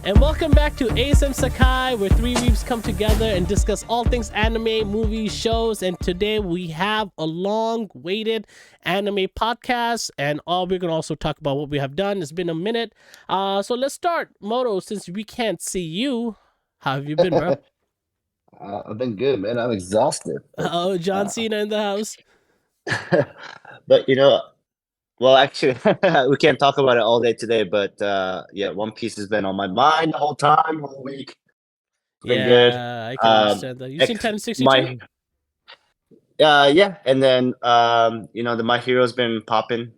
And welcome back to ASM Sekai, where three weebs come together and discuss all things anime, movies, shows. And today we have a long-awaited anime podcast, and we're gonna also talk about what we have done. It's been a minute, so let's start. Moto, since we can't see you, how have you been, bro? I've been good, man. I'm exhausted. Oh, John Cena in the house. But well, actually, we can't talk about it all day today. But yeah, One Piece has been on my mind the whole time, whole week. It's been good. Yeah, I can understand that. You seen 1062? Yeah, and then the My Hero's been popping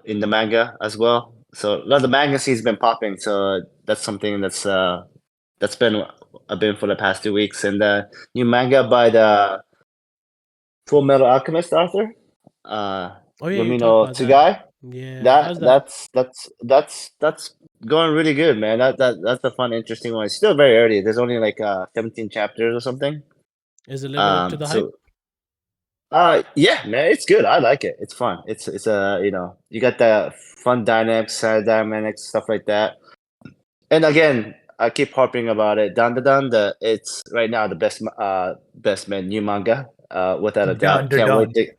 in the manga as well. So the manga scene's been popping. So that's something that's been a bit for the past 2 weeks. And the new manga by the Full Metal Alchemist author, Oh yeah, you talked Yumino about that. Tsugai. Yeah, how's that? That's going really good, man. That's a fun, interesting one. It's still very early. There's only like 17 chapters or something. Is it living up to the hype? Yeah, man, it's good. I like it. It's fun. It's you got the fun dynamics, sad dynamics, stuff like that. And again, I keep harping about it. It's right now the best new manga. Without a doubt. Can't wait to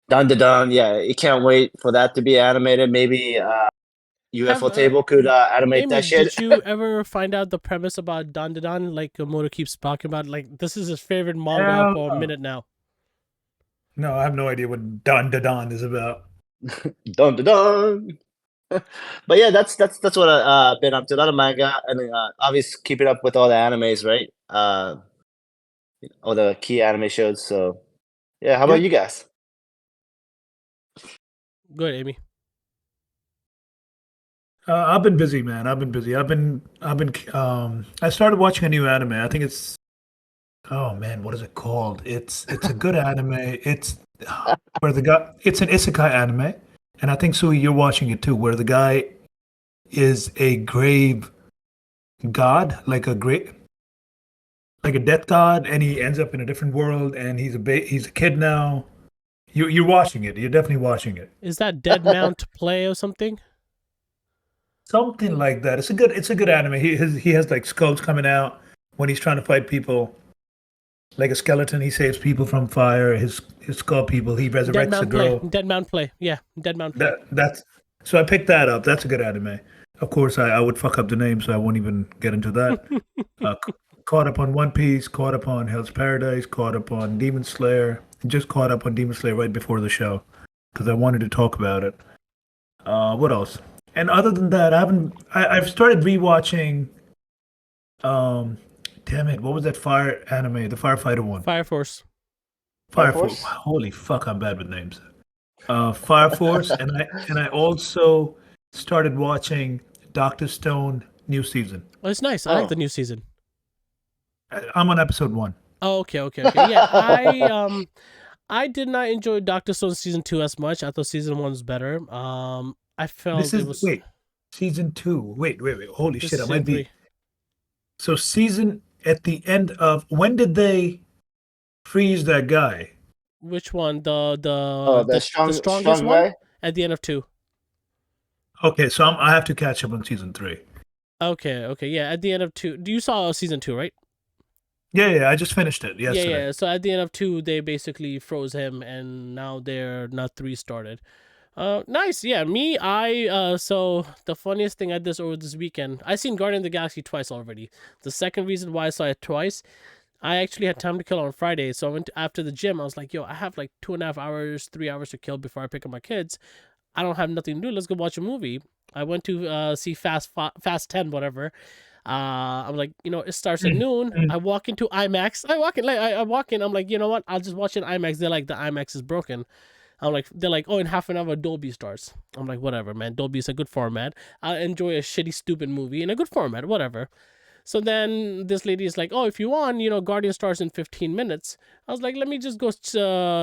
Dun. Yeah, you can't wait for that to be animated. Maybe UFO Table could animate that shit. Did you ever find out the premise about Dan? Like Moto keeps talking about, like this is his favorite manga for a minute now. No, I have no idea what Dun is about. Dun. But yeah, that's what I've been up to. A lot of manga, and obviously keeping up with all the animes, right? All the key anime shows. So yeah, how about you guys? Good, Amy. I've been busy, man. I started watching a new anime. I think it's, oh man, what is it called? It's a good anime. It's where it's an isekai anime, and I think Suhe, you're watching it too, where the guy is a grave god, like a death god, and he ends up in a different world, and he's a kid now. You're watching it. You're definitely watching it. Is that Dead Mount Play or something? Something like that. It's a good anime. He has like skulls coming out when he's trying to fight people. Like a skeleton, he saves people from fire. His skull people, he resurrects a girl. Dead Mount Play. Yeah, Dead Mount Play. So I picked that up. That's a good anime. Of course, I would fuck up the name, so I won't even get into that. Caught up on One Piece, caught up on Hell's Paradise, caught up on Demon Slayer. Just caught up on Demon Slayer right before the show because I wanted to talk about it. What else? And other than that, I've started rewatching. Damn it! What was that fire anime? The firefighter one. Fire Force. Fire Force. Holy fuck! I'm bad with names. Fire Force, and I also started watching Dr. Stone new season. Oh, it's nice. I like the new season. I'm on episode 1. Oh, okay. Yeah, I did not enjoy Dr. Stone season 2 as much. I thought season 1 was better. I felt season 2. Wait. Holy shit! I might be. So season at the end of, when did they freeze that guy? Which one? The strongest one at the end of 2. Okay, so I have to catch up on season 3. Okay, yeah. At the end of 2, you saw season 2, right? Yeah, I just finished it yesterday. Yeah. So at the end of 2, they basically froze him, and now they're not 3 started. Nice. Yeah, me, so the funniest thing I did over this weekend, I seen Guardian of the Galaxy twice already. The second reason why I saw it twice, I actually had time to kill on Friday, so I went after the gym. I was like, yo, I have like 2.5 hours, 3 hours to kill before I pick up my kids. I don't have nothing to do. Let's go watch a movie. I went to see Fast 10, whatever. I'm like, it starts at noon. I walk into IMAX. I walk in. I'm like, you know what? I'll just watch it in IMAX. They're like, the IMAX is broken. They're like, oh, in half an hour Dolby starts. I'm like, whatever, man. Dolby is a good format. I'll enjoy a shitty, stupid movie in a good format, whatever. So then this lady is like, oh, if you want, Guardian starts in 15 minutes. I was like, let me just go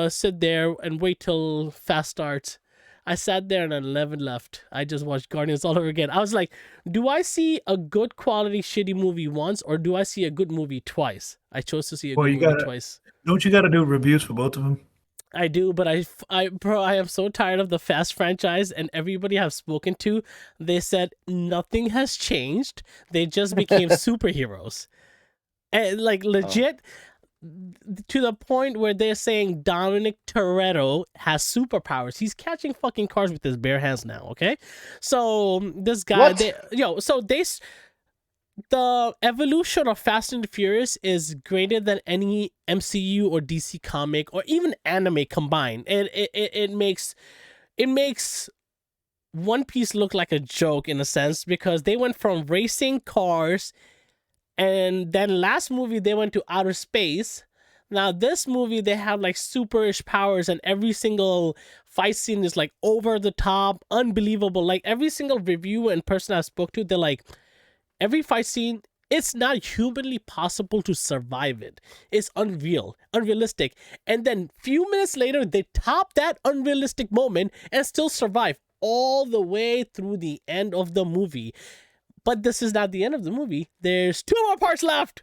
sit there and wait till Fast starts. I sat there and at 11 left. I just watched Guardians all over again. I was like, do I see a good quality shitty movie once, or do I see a good movie twice? I chose to see a good movie twice. Don't you got to do reviews for both of them? I do, but bro, I am so tired of the Fast franchise, and everybody I've spoken to, they said nothing has changed. They just became superheroes, and like legit, to the point where they're saying Dominic Toretto has superpowers. He's catching fucking cars with his bare hands now. Okay, so this guy, What? the evolution of Fast and the Furious is greater than any MCU or DC comic or even anime combined. It makes One Piece look like a joke in a sense, because they went from racing cars, and then last movie they went to outer space. Now this movie they have like superish powers, and every single fight scene is like over the top, unbelievable. Like every single review and person I spoke to, they're like, every fight scene, it's not humanly possible to survive it. It's unrealistic. And then few minutes later, they top that unrealistic moment and still survive all the way through the end of the movie. But this is not the end of the movie. There's 2 more parts left.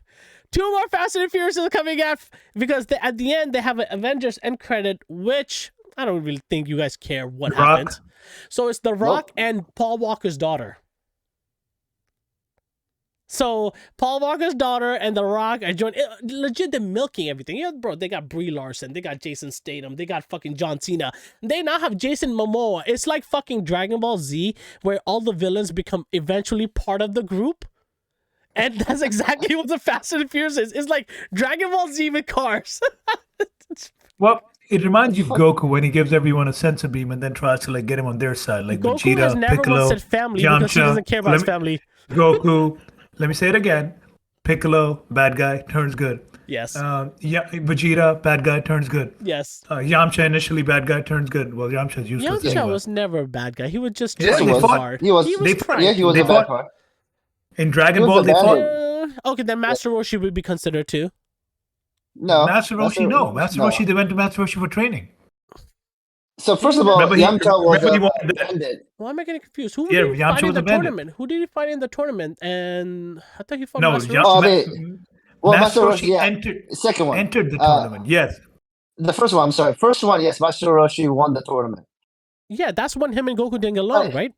2 more Fast and Furious are coming out, because at the end, they have an Avengers end credit, which I don't really think you guys care what happens. So it's The Rock and Paul Walker's daughter. So Paul Walker's daughter and The Rock are joining. Legit, they're milking everything. Yeah, bro, they got Brie Larson, they got Jason Statham, they got fucking John Cena. They now have Jason Momoa. It's like fucking Dragon Ball Z, where all the villains become eventually part of the group. And that's exactly what the Fast and the Furious is. It's like Dragon Ball Z with cars. Well, it reminds you of Goku when he gives everyone a sense of beam and then tries to like get him on their side, like Goku Vegeta, has never Piccolo, once said family because he doesn't care about his family. Goku. Let me say it again. Piccolo, bad guy, turns good. Yes. Vegeta, bad guy, turns good. Yes. Yamcha, initially bad guy, turns good. Well, Yamcha's useless. Yamcha was never a bad guy. He was just Yes, trying he was. hard. He was trying. Yeah, he was They a bad fought- part. In Dragon He was Ball, a they bad fought. Okay, then Master Roshi would be considered too. No. Master Roshi, no. Master Roshi, they went to Master Roshi for training. So first of all, Remember Yamcha was he wanted that. abandoned. Why am I getting confused? Who Yeah, did he fight Yamcha in was the abandoned. tournament? Who did he fight in the tournament? And I thought he fought No, Master Yam- Roshi. Oh, I Ma- mean, well, Master Master Roshi Roshi, yeah. entered Second one. the tournament. Yes. The first one, I'm sorry. First one, yes, Master Roshi won the tournament. Yeah, that's when him and Goku didn't get along, right?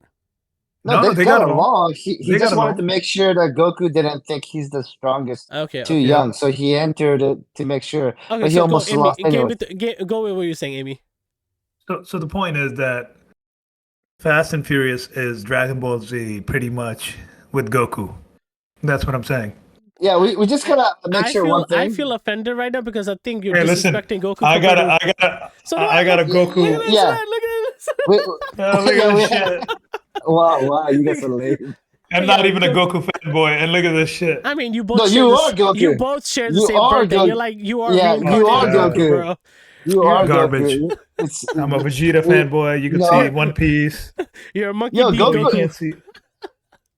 No, they got along. He They just got wanted along. to make sure that Goku didn't think he's the strongest, Okay. too young. So he entered it to make sure. Okay, But he so almost go, Amy, lost anyway. go with what you're saying, Amy. So the point is that Fast and Furious is Dragon Ball Z pretty much with Goku. That's what I'm saying. Yeah, we just gotta make sure one thing. I feel offended right now because I think you're Hey, listen, disrespecting Goku. I got a Yeah, Goku. Look at this, Yeah. man, look at this. We, Look at yeah, this we- shit. wow, you guys are lame. I'm not even a Goku fanboy, and look at this shit. I mean, you both. No, share you the are s- Goku. You both share the You same are birthday. Goku. You're like you are. Yeah, reincarnated you are Goku. bro. You You're are garbage. Goku. It's, I'm a Vegeta fanboy. You can No. see One Piece. You're a monkey Yo, D, Goku- You Goku. can't see.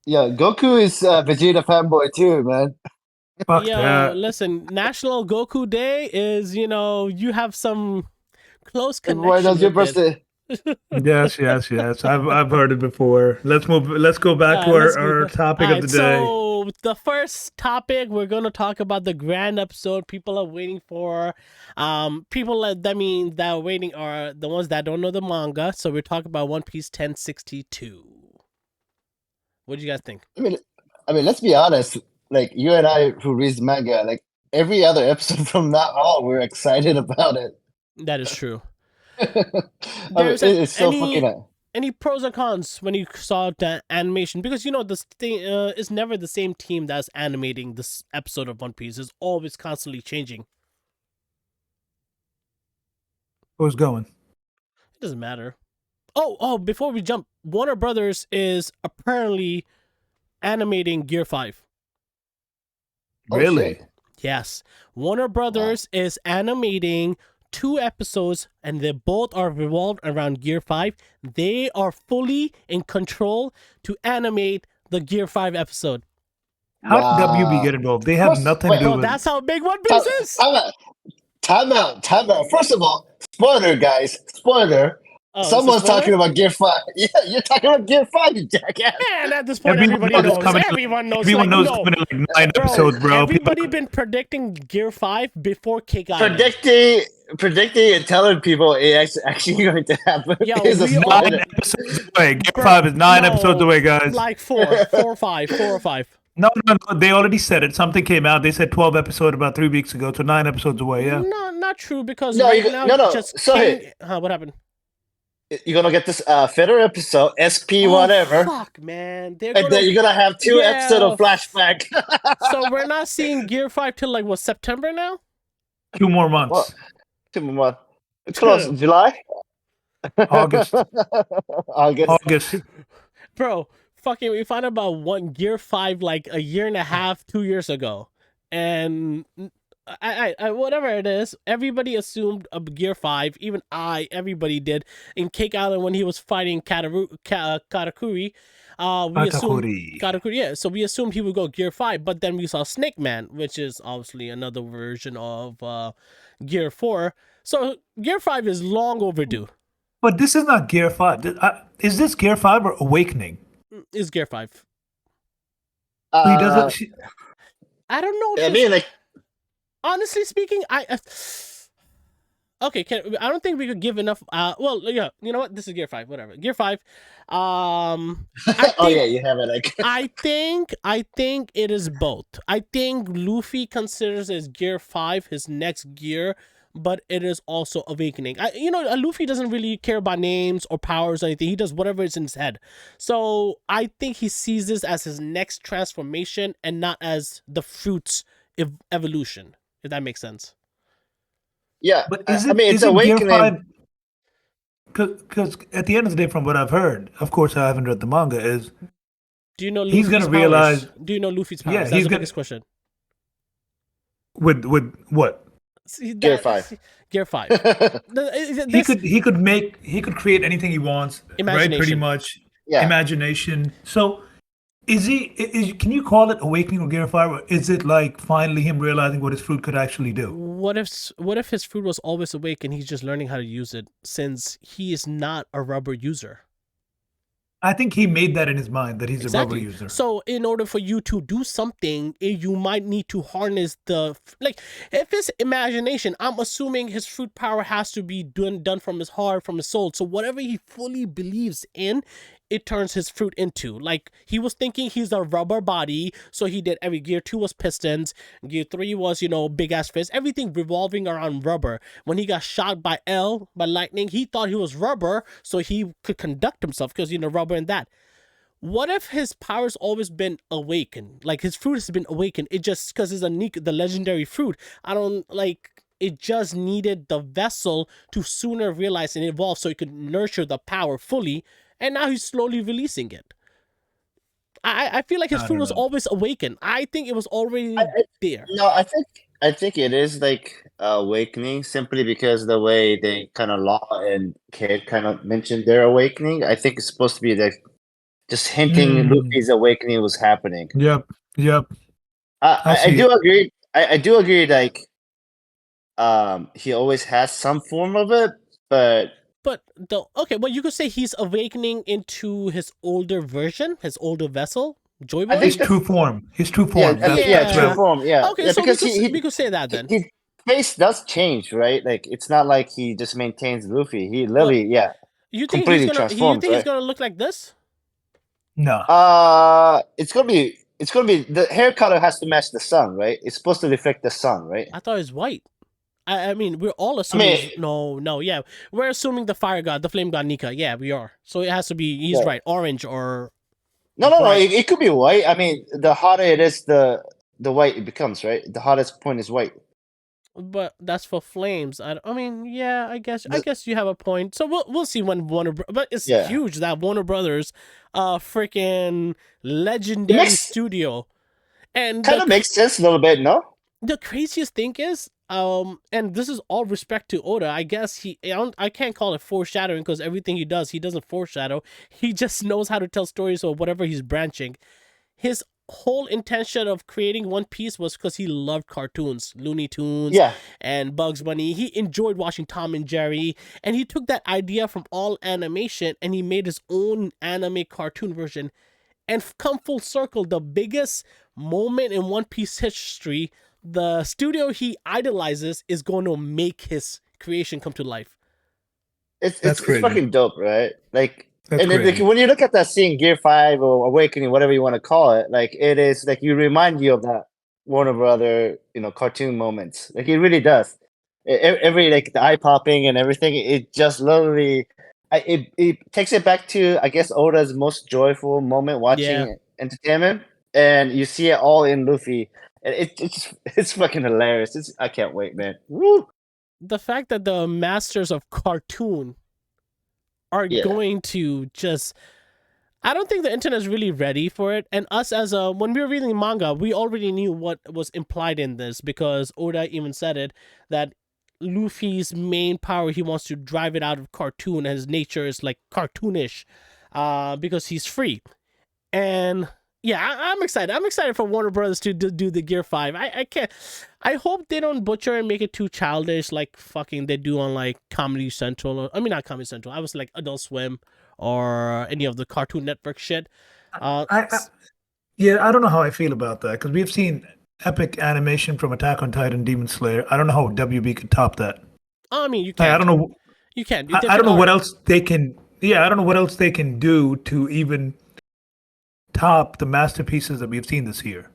yeah, Goku is Vegeta fanboy too, man. Fuck Yo, that. listen, National Goku Day is, you have some close Why connection does your with it. birthday? Yes. I've heard it before. Let's go back to Let's our go- topic of the day. So the first topic we're going to talk about the grand episode people are waiting for. People that are waiting are the ones that don't know the manga. So we're talking about One Piece 1062. What do you guys think? I mean, let's be honest. Like you and I, who reads manga, like every other episode from now on, we're excited about it. That is true. I mean, There's it's so any- fucking. Any pros or cons when you saw the animation? Because this thing is never the same team that's animating this episode of One Piece. It's always constantly changing. Who's going? It doesn't matter. Oh, before we jump, Warner Brothers is apparently animating Gear 5. Oh, Really? shit. Yes. Warner Brothers is animating 2 episodes, and they both are revolved around Gear 5. They are fully in control to animate the Gear 5 episode. How did WB Wow. get involved? They have First- nothing wait, to do Bro, with that's how big One Piece is. Time out. First of all, spoiler, guys. Spoiler. Oh, it's a Someone's spoiler? talking about Gear 5. Yeah, you're talking about Gear 5, you jackass. Man, at this point, Everyone everybody knows it's knows. coming. Everyone knows. Everyone like, knows no. it's coming in like 9 episodes, bro. Everybody been predicting Gear 5 before Kick out. Predicting predicting and telling people it's actually going to happen Yo, is a we small all- 9 bit. episodes away. Gear Bro, 5 is 9 no, episodes away, guys. like four or five. No. They already said it. Something came out. They said 12 episode about 3 weeks ago. So 9 episodes away. Yeah. No, not true because No, right you- now no. just So, King. What happened? You're gonna get this filler episode, SP Oh, whatever, fuck, man. They're and gonna. then you're gonna have 2 Yeah. episodes of flashback. So we're not seeing Gear 5 till like what, September now? 2 more months. Well, 2 more months. It's close. July, August. August. Bro, fucking we found out about one Gear 5 like a year and a half, 2 years ago. And I whatever it is, everybody assumed a Gear 5, even everybody did in Cake Island when he was fighting Katakuri. We assumed Katakuri. Katakuri, yeah. So we assumed he would go Gear 5, but then we saw Snake Man, which is obviously another version of Gear 4. So Gear 5 is long overdue. But this is not Gear 5. Is this Gear 5 or Awakening? Is Gear 5. He doesn't. I don't know if I mean, like, honestly speaking, okay, I don't think we could give enough. Well, yeah, you know what? This is Gear 5. Whatever. Gear 5. I oh think, yeah, you have it. Like, I think it is both. I think Luffy considers as Gear 5 his next gear, but it is also Awakening. Luffy doesn't really care about names or powers or anything. He does whatever is in his head. So I think he sees this as his next transformation and not as the fruits evolution. If that makes sense. yeah, But I mean, it's Awakening. Because at the end of the day, from what I've heard, of course, I haven't read the manga. Is do you know Luffy's he's gonna powers? realize? Do you know Luffy's powers? Yeah, That's he's the gonna- biggest question. With what? Gear 5. Gear 5. He could create anything he wants, right? Pretty Imagination. much. Yeah. Imagination. So can you call it Awakening or Gear 5, or is it like finally him realizing what his fruit could actually do? What if his fruit was always awake and he's just learning how to use it since he is not a rubber user? I think he made that in his mind that he's a rubber user. So in order for you to do something, you might need to harness if it's imagination, I'm assuming his fruit power has to be done from his heart, from his soul. So whatever he fully believes in, it turns his fruit into. Like, he was thinking he's a rubber body, so he did every Gear 2 was pistons, Gear 3 was, big ass fist, everything revolving around rubber. When he got shot by lightning, he thought he was rubber, so he could conduct himself because, rubber and that. What if his power's always been awakened? Like, his fruit has been awakened. It just, because it's the legendary fruit. It just needed the vessel to sooner realize and evolve so it could nurture the power fully. And now he's slowly releasing it. I feel like his fruit was always awakened. I think it was already there. No, I think it is like Awakening simply because the way they kind of Law and Kid kind of mentioned their awakening. I think it's supposed to be like just hinting Luffy's awakening was happening. Yep. I do agree. I do agree. Like, he always has some form of it, but you could say he's awakening into his older version, his older vessel, Joy Boy. His true form. Yeah, true form. Yeah. Okay, yeah, so because we could say that then. his face does change, right? Like, it's not like he just maintains Luffy. He literally, You think completely he's gonna? You transforms, think he's right? gonna look like this? No. It's gonna be the hair color has to match the sun, right? It's supposed to reflect the sun, right? I thought it was white. I mean, we're all assuming. Yeah, we're assuming the fire god, the flame god Nika. Yeah, we are. So it has to be. He's right, orange or. No. Bright. It could be white. I mean, the hotter it is, the white it becomes, right? The hottest point is white. But that's for flames. I mean, yeah, I guess you have a point. So we'll see when but it's huge that Warner Brothers, freaking legendary studio, and kind of makes sense a little bit, no? The craziest thing is, and this is all respect to Oda. I guess I can't call it foreshadowing because everything he doesn't foreshadow. He just knows how to tell stories or whatever he's branching. His whole intention of creating One Piece was because he loved cartoons, Looney Tunes, and Bugs Bunny. He enjoyed watching Tom and Jerry, and he took that idea from all animation and he made his own anime cartoon version. And come full circle, the biggest moment in One Piece history, the studio he idolizes is going to make his creation come to life. That's It's crazy. fucking dope, right? Like, That's and then like, crazy. when you look at that scene, Gear 5 or Awakening, whatever you want to call it, like it is like you remind you of that Warner Brother, cartoon moments. Like it really does. Every like the eye popping and everything, it just literally, it takes it back to I guess Oda's most joyful moment watching entertainment, and you see it all in Luffy, and it's fucking hilarious. I can't wait, man. Woo! The fact that the masters of cartoon are Yeah. going to just, I don't think the internet is really ready for it. And us when we were reading manga, we already knew what was implied in this, because Oda even said it, that Luffy's main power, he wants to drive it out of cartoon, and his nature is like cartoonish, because he's free. And yeah, I'm excited. I'm excited for Warner Brothers to do the Gear 5. I can't. I hope they don't butcher and make it too childish, like fucking they do on like Comedy Central. Or, I mean, not Comedy Central. I was like Adult Swim or any of the Cartoon Network shit. Yeah, I don't know how I feel about that, because we've seen epic animation from Attack on Titan, Demon Slayer. I don't know how WB could top that. I mean, you can't. I don't know. You can't. I don't know what else they can. Yeah, I don't know what else they can do to even top the masterpieces that we've seen this year.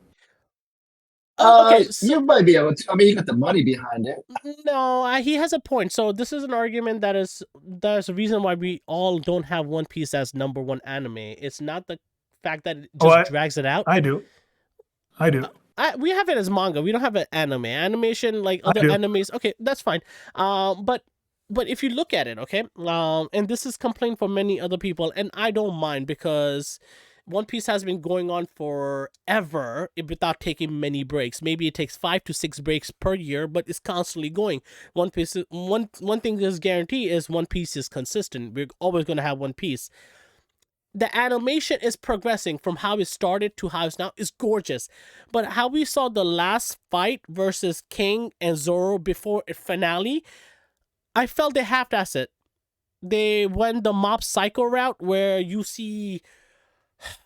Okay, you might be able to. I mean, you got the money behind it. No, he has a point. So this is an argument that's a reason why we all don't have One Piece as #1 anime. It's not the fact that it just drags it out. I do. We have it as manga. We don't have an anime. Animation, like other animes. Okay, that's fine. But if you look at it, okay, and this is complaint for many other people, and I don't mind, because One Piece has been going on forever without taking many breaks. Maybe it takes 5 to 6 breaks per year, but it's constantly going. One Piece, one thing that's guaranteed is One Piece is consistent. We're always going to have One Piece. The animation is progressing from how it started to how it's now is gorgeous. But how we saw the last fight versus King and Zoro before a finale, I felt they half-assed it. They went the Mob Psycho route, where you see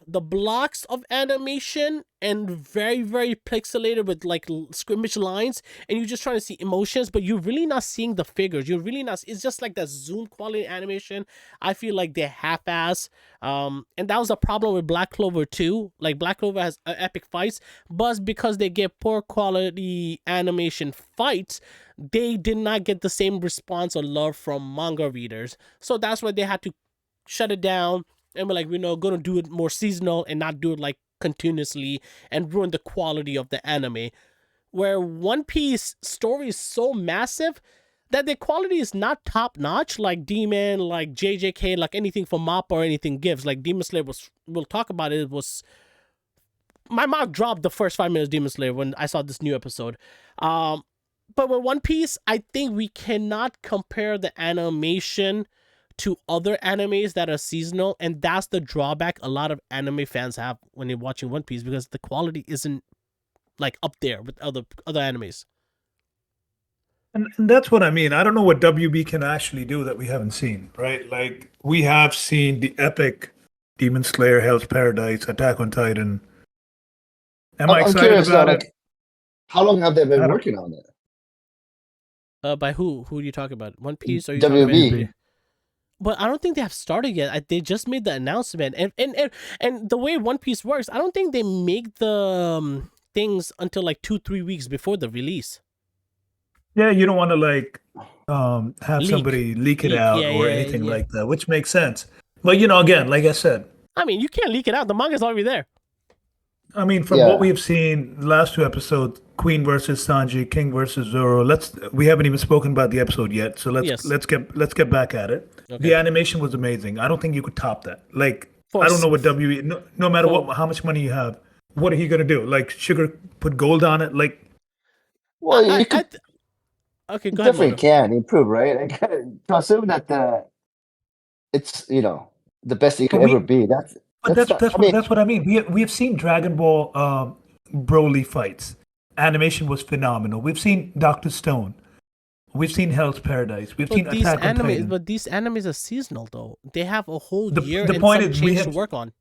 the blocks of animation and very, very pixelated with like scrimmage lines, and you're just trying to see emotions, but you're really not seeing the figures. You're really not. It's just like that zoom quality animation. I feel like they're half-ass, and that was a problem with Black Clover too. Like Black Clover has epic fights, but because they get poor quality animation fights, they did not get the same response or love from manga readers. So that's why they had to shut it down. And we're like, going to do it more seasonal and not do it like continuously and ruin the quality of the anime. Where One Piece story is so massive that the quality is not top notch, like Demon, like JJK, like anything from MAPPA or anything gives. Like Demon Slayer we'll talk about it, my mouth dropped the first 5 minutes of Demon Slayer when I saw this new episode. But with One Piece, I think we cannot compare the animation to other animes that are seasonal, and that's the drawback a lot of anime fans have when they're watching One Piece, because the quality isn't like up there with other animes. And that's what I mean. I don't know what WB can actually do that we haven't seen, right? Like, we have seen the epic Demon Slayer, Hell's Paradise, Attack on Titan. Am I excited curious, about though, it? like, how long have they been working on it? By who? Who do you talk about? One Piece or you talking WB? about? But I don't think they have started yet. They just made the announcement, and the way One Piece works, I don't think they make the things until like 2-3 weeks before the release. Yeah, you don't want to like have somebody leak it out or anything like that, which makes sense. But again, like I said, I mean, you can't leak it out. The manga's already there. I mean, from what we've seen, last 2 episodes, Queen versus Sanji, King versus Zoro. We haven't even spoken about the episode yet, so let's get back at it. Okay. The animation was amazing. I don't think you could top that. Like, I don't know what no matter how much money you have, what are you gonna do? Like, Sugar put gold on it? Like, well, you could, okay, go ahead. Definitely can improve, right? Like, to assume that it's the best it could ever be. That's what I mean. We have seen Dragon Ball Broly fights. Animation was phenomenal. We've seen Dr. Stone. We've seen Hell's Paradise. We've seen Attack on Titan. But these animes are seasonal, though. They have a whole year the and point some is change to work on.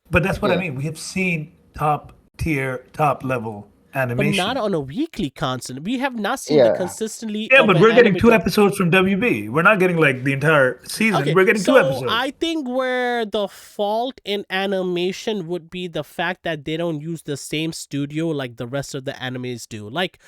But that's what I mean. We have seen top tier, top level animation. But not on a weekly constant. We have not seen the Yeah. consistently. Yeah, of but an we're getting anime 2 drop. episodes from WB. We're not getting like the entire season. Okay, We're getting 2 so episodes. I think where the fault in animation would be the fact that they don't use the same studio like the rest of the animes do. Like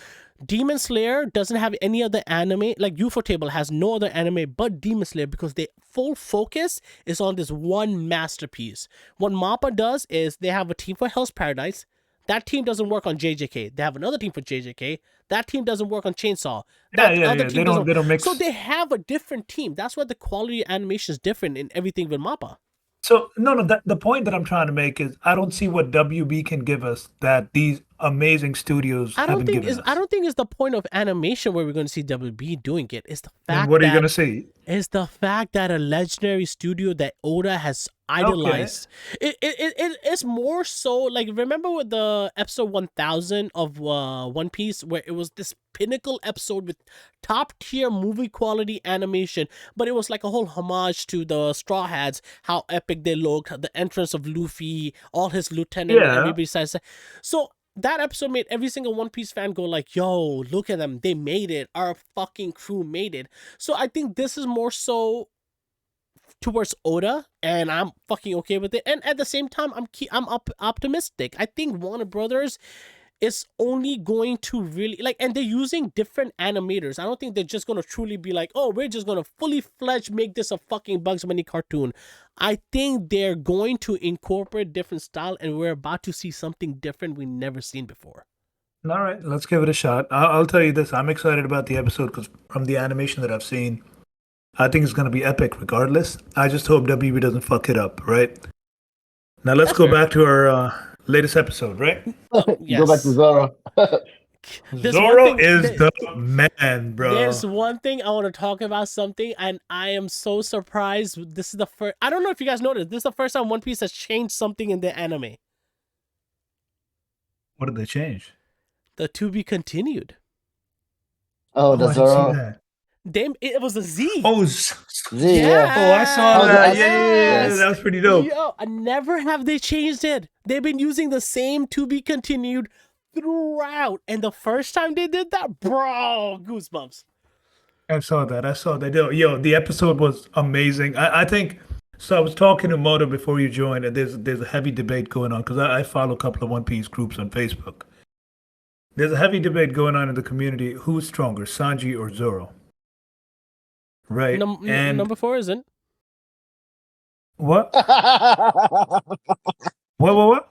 Demon Slayer doesn't have any other anime. Like Ufotable has no other anime but Demon Slayer because their full focus is on this one masterpiece. What MAPPA does is they have a team for Hell's Paradise. That team doesn't work on JJK. They have another team for JJK. That team doesn't work on Chainsaw. That other team doesn't. They don't mix. So they have a different team. That's why the quality of animation is different in everything with MAPPA. So no. The point that I'm trying to make is I don't see what WB can give us that these amazing studios haven't given us. I don't think it's the point of animation where we're going to see WB doing it. It's the Then fact what are you that going to see? it's the fact that a legendary studio that Oda has idolized. It's more so like, remember with the episode 1000 of One Piece where it was this pinnacle episode with top tier movie quality animation, but it was like a whole homage to the Straw Hats, how epic they looked, the entrance of Luffy, all his lieutenant, and everybody says. So that episode made every single One Piece fan go like, yo, look at them, they made it, our fucking crew made it. So I think this is more so towards Oda, and I'm fucking okay with it. And at the same time, I'm optimistic. I think Warner Brothers is only going to really like, and they're using different animators. I don't think they're just gonna truly be like, oh, we're just gonna fully fledged make this a fucking Bugs Bunny cartoon. I think they're going to incorporate different style, and we're about to see something different we never seen before. All right, let's give it a shot. I'll tell you this: I'm excited about the episode because from the animation that I've seen, I think it's going to be epic regardless. I just hope WB doesn't fuck it up, right? Now let's go back to our latest episode, right? Yes. Go back to Zoro. Zoro is the man, bro. There's one thing I want to talk about something, and I am so surprised. This is the first. I don't know if you guys noticed. This is the first time One Piece has changed something in the anime. What did they change? The to be continued. Oh, the I didn't see Zoro. that. It was a Z. Oh, Z, Yeah. oh, I saw that. Yes. That was pretty dope. Yo, never have they changed it. They've been using the same to be continued throughout, and the first time they did that, bro, goosebumps. I saw that. Yo, the episode was amazing. I think so. I was talking to Moto before you joined, and there's a heavy debate going on because I follow a couple of One Piece groups on Facebook. There's a heavy debate going on in the community. Who's stronger, Sanji or Zoro? Right. And Number 4 isn't. What? What?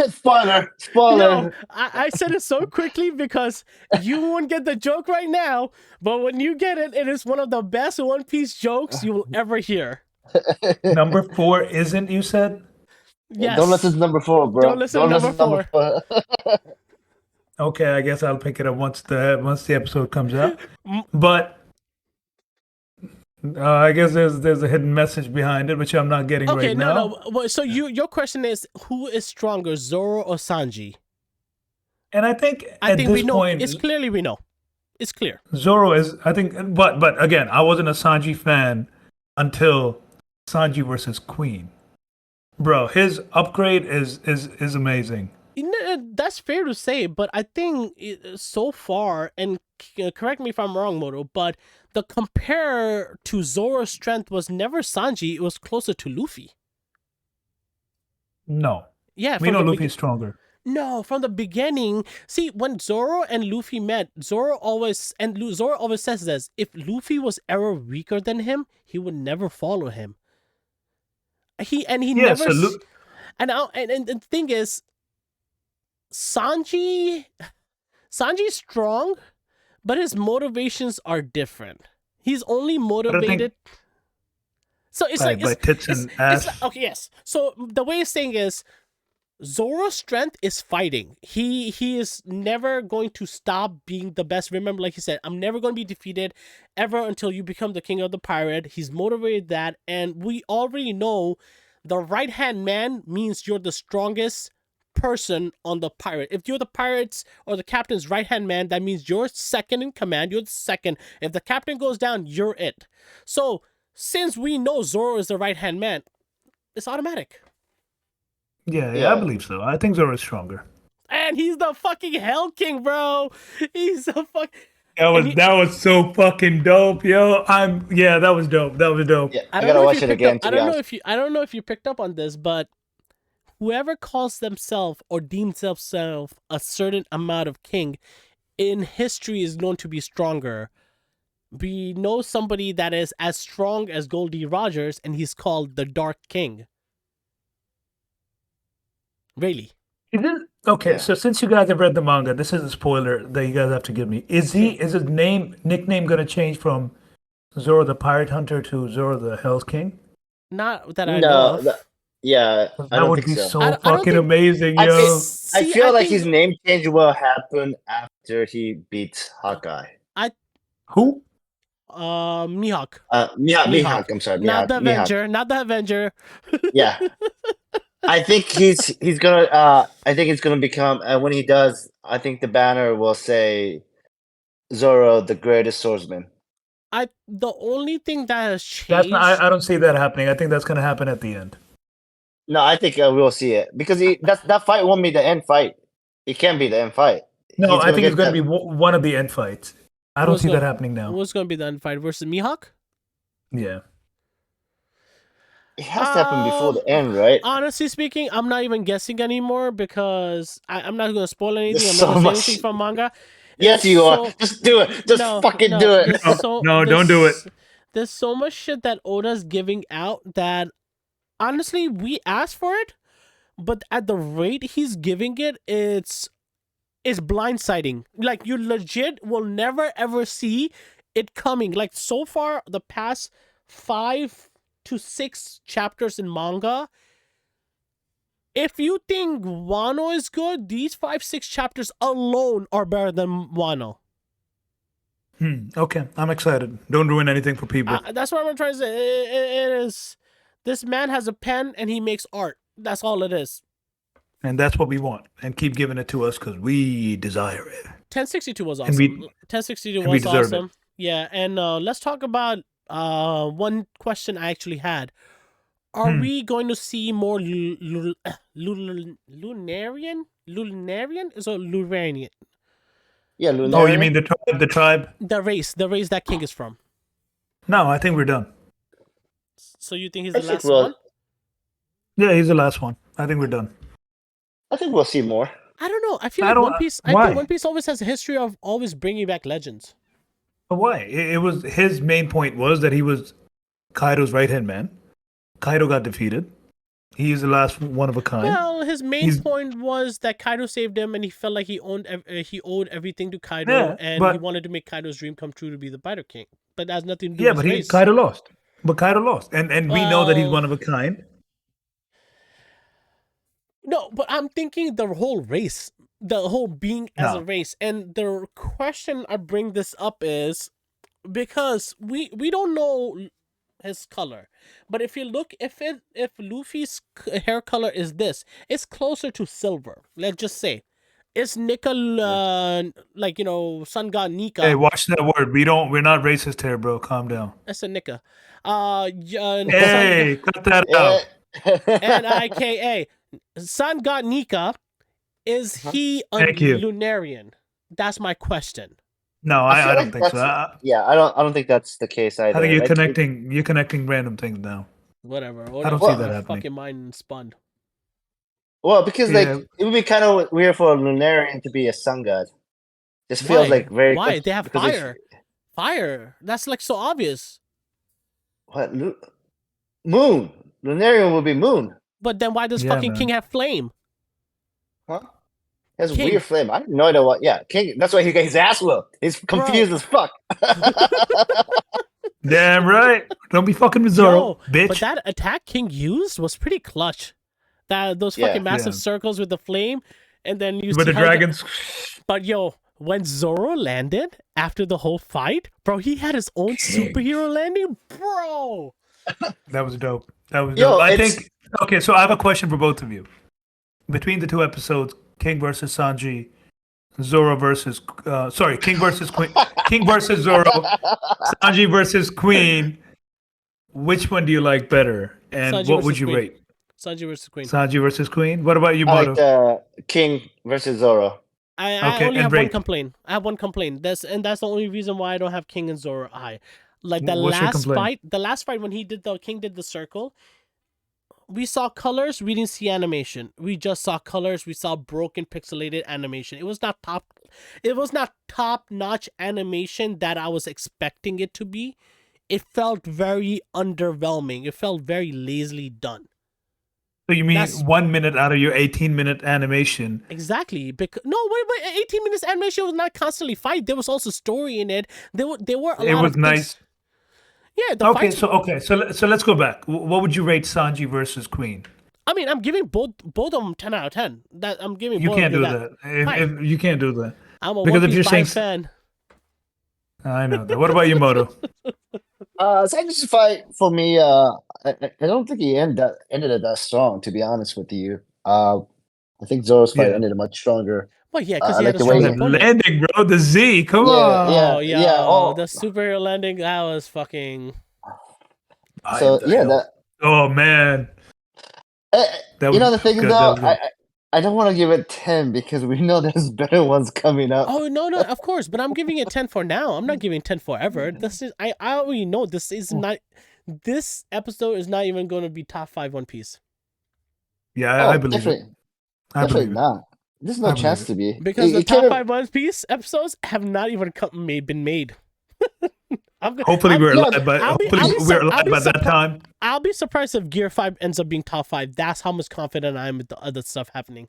Spoiler. No, I said it so quickly because you won't get the joke right now, but when you get it, it is one of the best One Piece jokes you will ever hear. Number 4 isn't, you said? Yes. Don't listen to number 4, bro. Don't listen to number 4. Okay, I guess I'll pick it up once the episode comes out. But I guess there's a hidden message behind it, which I'm not getting right now. No. So your question is, who is stronger, Zoro or Sanji? And I think we know. point, It's clearly we know. It's clear. Zoro is, I think, but again, I wasn't a Sanji fan until Sanji versus Queen. Bro, his upgrade is amazing. That's fair to say, but I think so far, and correct me if I'm wrong, Moto, but the compare to Zoro's strength was never Sanji, it was closer to Luffy. No. Yeah, we know Luffy's stronger. No, from the beginning. See, when Zoro and Luffy met, Zoro always says this: if Luffy was ever weaker than him, he would never follow him. He never. And the thing is, Sanji's strong, but his motivations are different. He's only motivated. So it's by tits and ass. okay, yes. So the way it's saying is, Zoro's strength is fighting. He is never going to stop being the best. Remember, like he said, I'm never going to be defeated ever until you become the king of the pirate. He's motivated that, and we already know the right-hand man means you're the strongest person on the pirate. If you're the pirates or the captain's right-hand man, that means you're second in command. You're the second. If the captain goes down, you're it. So since we know Zoro is the right-hand man, it's automatic. Yeah, I believe so. I think Zoro's stronger. And he's the fucking Hell King, bro. He's the fuck. That was so fucking dope, yo. That was dope. That was dope. Yeah, I I don't know gotta if you watch it picked again. up. To be honest, I don't know if you picked up on this, but whoever calls themselves or deems themselves a certain amount of king in history is known to be stronger. We know somebody that is as strong as Goldie Rogers, and he's called the Dark King. Really? Okay, Yeah. so since you guys have read the manga, this is a spoiler that you guys have to give me. Is his nickname gonna change from Zoro the Pirate Hunter to Zoro the Hell's King? Not that I know of. Yeah, I That don't would think be so. so I don't fucking think- amazing, I yo. feel like think- his name change will happen after he beats Hawkeye. Who? Mihawk. Mihawk. I'm sorry, Not the Mihawk. Avenger. Not the Avenger. Yeah, I think he's gonna. I think it's gonna become. And when he does, I think the banner will say, "Zoro, the greatest swordsman." The only thing that has changed. That's not, I don't see that happening. I think that's gonna happen at the end. No, I think we'll see it because that fight won't be the end fight. It can't be the end fight. No, I think it's get gonna be one of the end fights. I don't What's see gonna- that happening now. What's going to be the end fight versus Mihawk? Yeah. It has to happen before the end, right? Honestly speaking, I'm not even guessing anymore because I'm not going to spoil anything. There's I'm so not going to much- say anything from manga. Yes, There's you are. Just do it. Just fucking do it. No, don't do it. There's so much shit that Oda's giving out that honestly we asked for it, but at the rate he's giving it, it's blindsiding. Like you legit will never ever see it coming. Like so far, the past 5 to 6 chapters in manga. If you think Wano is good, these 5-6 chapters alone are better than Wano. Okay, I'm excited. Don't ruin anything for people. That's what I'm trying to say. It is. This man has a pen and he makes art. That's all it is. And that's what we want. And keep giving it to us because we desire it. 1062 was And awesome. we- 1062 and we was deserve it. awesome. Yeah, and let's talk about one question I actually had. Are we going to see more Lunarian? Is it Luranian? Yeah, Lunarian. Oh, you mean the tribe? The race that King is from. No, I think we're done. So you think he's I the think last we'll- one? Yeah, he's the last one. I think we're done. I think we'll see more. I don't know. I feel I like don't- One Piece. I why? think One Piece always has a history of always bringing back legends. But why? It was his main point was that he was Kaido's right hand man. Kaido got defeated. He is the last one of a kind. Well, his main He's- point was that Kaido saved him, and he felt like he owed everything to Kaido, Yeah, and but- he wanted to make Kaido's dream come true to be the Biter King. But that has nothing to do Yeah, with but his race. Kaido lost. And we know that he's Well- one of a kind. No, but I'm thinking the whole race, the whole being as a No. race, and the question I bring this up is because we don't know his color, but if you look, if Luffy's hair color is this, it's closer to silver. Let's just say, it's Nika, like Sun God Nika. Hey, watch that word. We're not racist here, bro. Calm down. That's a Nika. Hey, cut that out. Nika. Sun God Nika, is he a Thank you. Lunarian? That's my question. No, I feel I don't like think so. that's- Yeah, I don't think that's the case either. I think you're Like, connecting random things now. Whatever. I don't see My that happening. Fucking mind spun. Well, because Yeah. it would be kind of weird for a Lunarian to be a sun god. Just feels Why? like very. Why? They have because fire. Fire. That's like so obvious. What? Moon. Lunarian will be moon. But then why does Yeah, fucking man. King have flame? Huh? He has a King. weird flame. I have no idea what. Yeah, King. That's why he got his ass whooped. He's confused as fuck. Damn right. Don't be fucking with Zoro, Yo, bitch. but that attack King used was pretty clutch. Those Yeah. fucking massive Yeah. circles with the flame, and then you with see the how dragons. But yo, when Zoro landed after the whole fight, bro, he had his own superhero landing, bro. That was dope. That was Yo, dope. I it's- think. Okay, so I have a question for both of you. Between the two episodes, King versus Sanji, Zoro versus King versus Queen, King versus Zoro, Sanji versus Queen. Which one do you like better, and Sanji what versus would you Queen. rate? Sanji versus Queen. Sanji versus Queen. What about you, I Moto? like the King versus Zoro. I Okay, only and have one rate. complaint. I have one complaint. That's the only reason why I don't have King and Zoro high. Like What's your complaint? the last fight when King did the circle, we saw colors, we didn't see animation. We just saw colors, we saw broken pixelated animation. It was not top notch animation that I was expecting it to be. It felt very underwhelming. It felt very lazily done. So you mean That's- 1 minute out of your 18-minute animation? Exactly. Because no, wait. 18 minutes animation was not constantly fight. There was also story in it. There were a It lot was of nice. things. Yeah, the Okay, fights. so let's go back. What would you rate Sanji versus Queen? I mean, I'm giving both of them 10 out of 10. That I'm giving You both can't of do them that. Why? If you can't do that. I'm a Because One if you're Piece saying bias fan. I know that. What about you, Moto? Sanji's fight for me. I don't think he ended it that strong. To be honest with you, I think Zoro's fight Yeah. ended much stronger. Well, yeah, because I he like had a the way strong That opponent. landing, bro. The Z. Come Yeah, on. Oh, yeah. Oh, the superhero landing, that was fucking... so yeah, that. Oh man. That You know was the thing is good. That though, was good. I don't want to give it 10 because we know there's better ones coming up. Oh, no, of course, but I'm giving it 10 for now. I'm not giving 10 forever. This is... I already know this is not... This episode is not even going to be top 5 One Piece. Yeah, I believe it. I Definitely believe it. not. There's no I believe chance it. to be. Because the It top could've- 5 One Piece episodes have not even been made. Hopefully we're yeah, alive by I'll be that time. I'll be surprised if Gear 5 ends up being top 5. That's how much confident I am with the other stuff happening.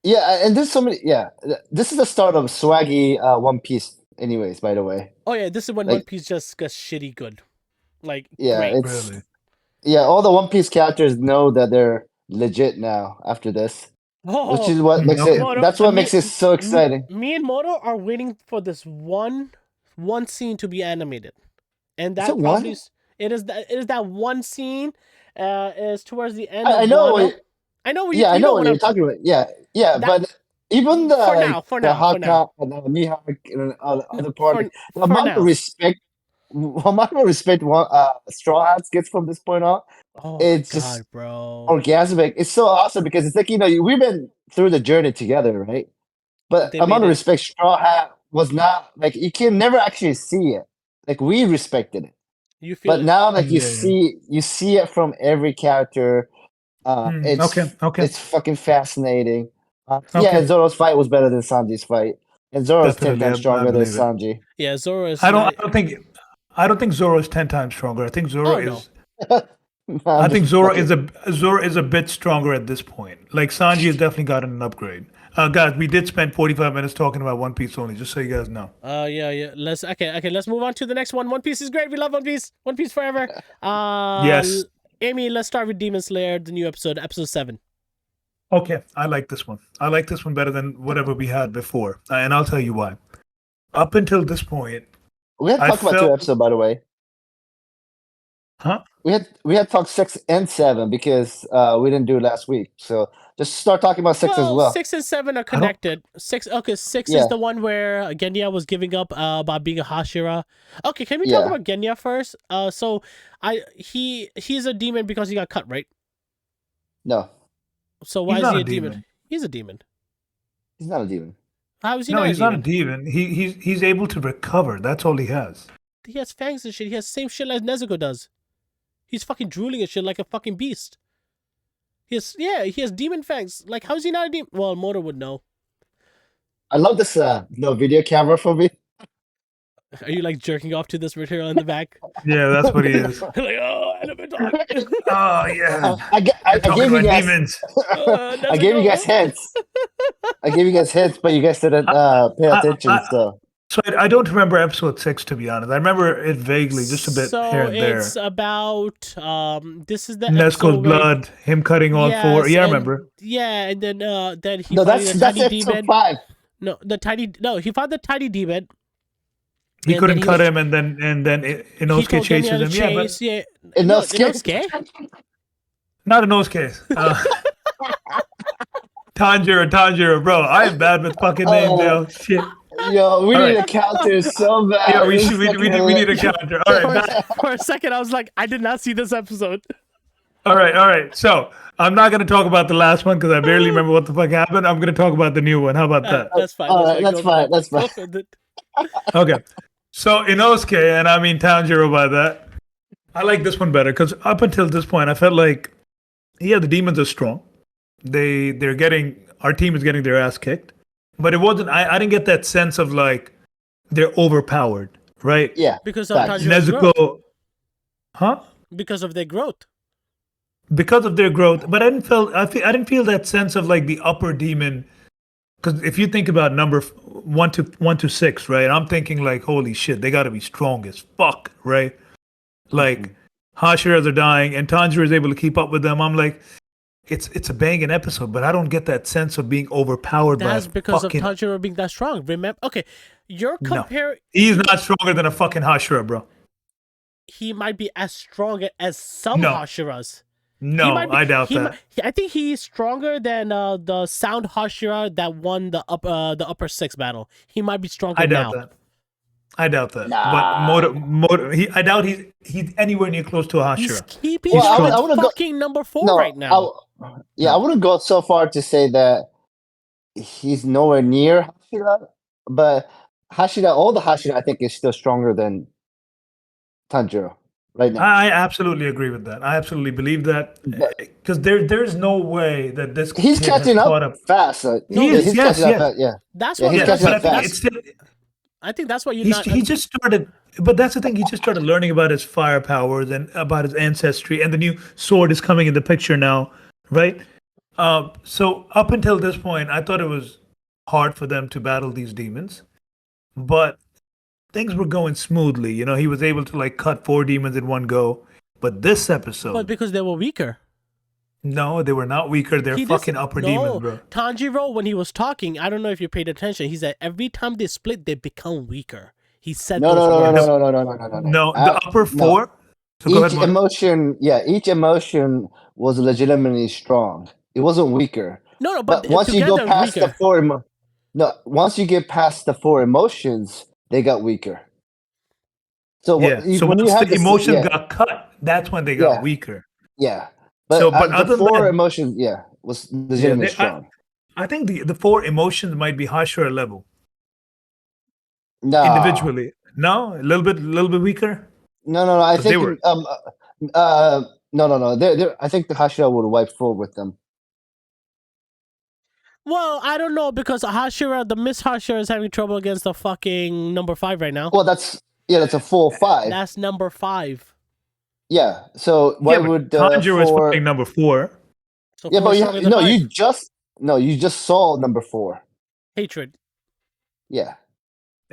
Yeah, and there's so many. Yeah, this is the start of swaggy One Piece. Anyways, by the way. Oh yeah, this is when Like- One Piece just gets shitty good. Like, Yeah, great. it's Really. yeah. All the One Piece characters know that they're legit now after this, which is what makes okay. it. Moto, That's what me- makes it so exciting. Me and Moto are waiting for this one scene to be animated, and Is that it probably one? it is that one scene. Is towards the end. I of know. Wano. I know. Yeah, I know what what you're I'm talking about. Yeah, That- but even the For like, now, for the now, for now. Haka and the Mihawk and other For- party, the for amount now. of respect, Straw Hats gets from this point on, Oh it's my just god, bro. orgasmic. It's so awesome because it's like we've been through the journey together, right? But They amount made of it. respect Straw Hat was not like you can never actually see it. Like we respected it, You feel but it. now like you Yeah. see it from every character. Okay. It's fucking fascinating. Yeah, Okay. and Zoro's fight was better than Sanji's fight, and Zoro's 10 Definitely, times I stronger than believe it. Sanji. Yeah, Zoro is. I not- don't think Zoro is 10 times stronger. I think Zoro Oh, no. is I I'm think just Zoro fucking- is a bit stronger at this point. Like Sanji has definitely gotten an upgrade. Guys, we did spend 45 minutes talking about One Piece only, just so you guys know. Yeah. Let's let's move on to the next one. One Piece is great. We love One Piece. One Piece forever. Yes. Amy, let's start with Demon Slayer, the new episode 7. Okay, I like this one. I like this one better than whatever we had before, and I'll tell you why. Up until this point, We had I talked about two felt- episodes, by the way. huh? We had talked 6 and 7 because we didn't do it last week. So just start talking about 6 as well. 6 and 7 are connected. 6 6 Yeah. is the one where Genya was giving up about being a Hashira. Okay, can we talk Yeah. about Genya first? So he's a demon because he got cut, right? No, So why He's is not he a a demon? demon. He's a demon. he's not a demon. How is he No, not he's a not a demon? demon. He's able to recover. That's all he has. He has fangs and shit. He has the same shit like Nezuko does. He's fucking drooling and shit like a fucking beast. He has demon fangs. Like, how is he not a demon? Well, Moto would know. I love this video camera for me. Are you like jerking off to this material in the back? Yeah, that's what he is. like, oh, anime talk. Oh yeah. I Talking gave you about guys demons. I gave you guys hints. I gave you guys hints, but you guys didn't pay attention. So So I don't remember episode 6, to be honest. I remember it vaguely, just a bit So here and there. it's about this is the Nezuko's episode where- blood, him cutting all Yes, four. Yeah, I and- remember. Yeah, and then he no, fighting that's the tiny episode demon. 5. He fought the tiny demon. He and couldn't then cut him, and then He Inosuke told chases Genya him. to Yeah, but chase. Yeah, Inosuke? not Inosuke. Tanjiro, bro. I am bad with fucking names, yo. Shit. Yo, we All need right. a counter so bad. Yeah, we It's should. We fucking need a counter. All right. For a second, I was like, I did not see this episode. All right. So I'm not gonna talk about the last one because I barely remember what the fuck happened. I'm gonna talk about the new one. How about that? That's fine. All That's right, fine. that's Go fine. for it. That's Go fine. for it. Okay. So Inosuke, and I mean Tanjiro by that. I like this one better because up until this point, I felt like, yeah, the demons are strong. They're getting, our team is getting their ass kicked, but it wasn't. I didn't get that sense of like they're overpowered, right? Yeah. Because of Facts. Tanjiro's growth. Nezuko, huh? Because of their growth. Because of their growth, but I didn't feel that sense of like the upper demon. Because if you think about number 1 to 6, right? I'm thinking like, holy shit, they got to be strong as fuck, right? Like Hashiras are dying, and Tanjiro is able to keep up with them. I'm like, it's a banging episode, but I don't get that sense of being overpowered That's by because fucking. of Tanjiro being that strong. Remember? Okay, you're No, comparing. he's not stronger than a fucking Hashira, bro. He might be as strong as some No. Hashiras. No, I doubt that. I think he's stronger than the Sound Hashira that won the upper 6 battle. He might be stronger I doubt now. that. I doubt that. Nah. But Moto, I doubt he's anywhere near close to a He's Hashira. keeping He's up strong. I with wouldn't go- fucking number 4 No, right now. I wouldn't go so far to say that he's nowhere near Hashira, but Hashira, all the Hashira, I think is still stronger than Tanjiro right now. I absolutely agree with that. I absolutely believe that because there's no way that this He's kid has catching caught up up. fast. He is, he's yes, catching yes. up. Yeah. That's Yeah, what. he's Yeah, catching but I up think fast. it's still. I think that's why you're not. He just started, but that's the thing. He just started learning about his fire powers and about his ancestry, and the new sword is coming in the picture now, right? So up until this point, I thought it was hard for them to battle these demons, but things were going smoothly. You know, he was able to like cut 4 demons in one go. But this episode, But because they were weaker. no, they were not weaker. They're He fucking doesn't- upper no, demons, bro. Tanjiro, when he was talking, I don't know if you paid attention. He said every time they split, they become weaker. He said No, those no, no, words. no, no, no, no, no, no, No, no. the upper 4. So go Each ahead, Moto. emotion, each emotion was legitimately strong. It wasn't weaker. No, But but once you go together past weaker. the once you get past the 4 emotions, they got weaker. So Yeah. So when you once have the emotion yeah, got cut, that's when they got Yeah. weaker. yeah. But, So, but other the than 4 that- emotions, was legitimately strong. I think the 4 emotions might be Hashira level No, individually. No, a little bit weaker. no. I 'Cause they think were- no. I think the Hashira would wipe full with them. Well, I don't know because Hashira, the Miss Hashira, is having trouble against the fucking number 5 right now. Well, that's a full 5. That's number 5. Yeah. So why Yeah, but would Tanjiro is 4? fighting number 4. So Yeah, 4 but is stronger than 5. you just saw number 4. Hatred. Yeah,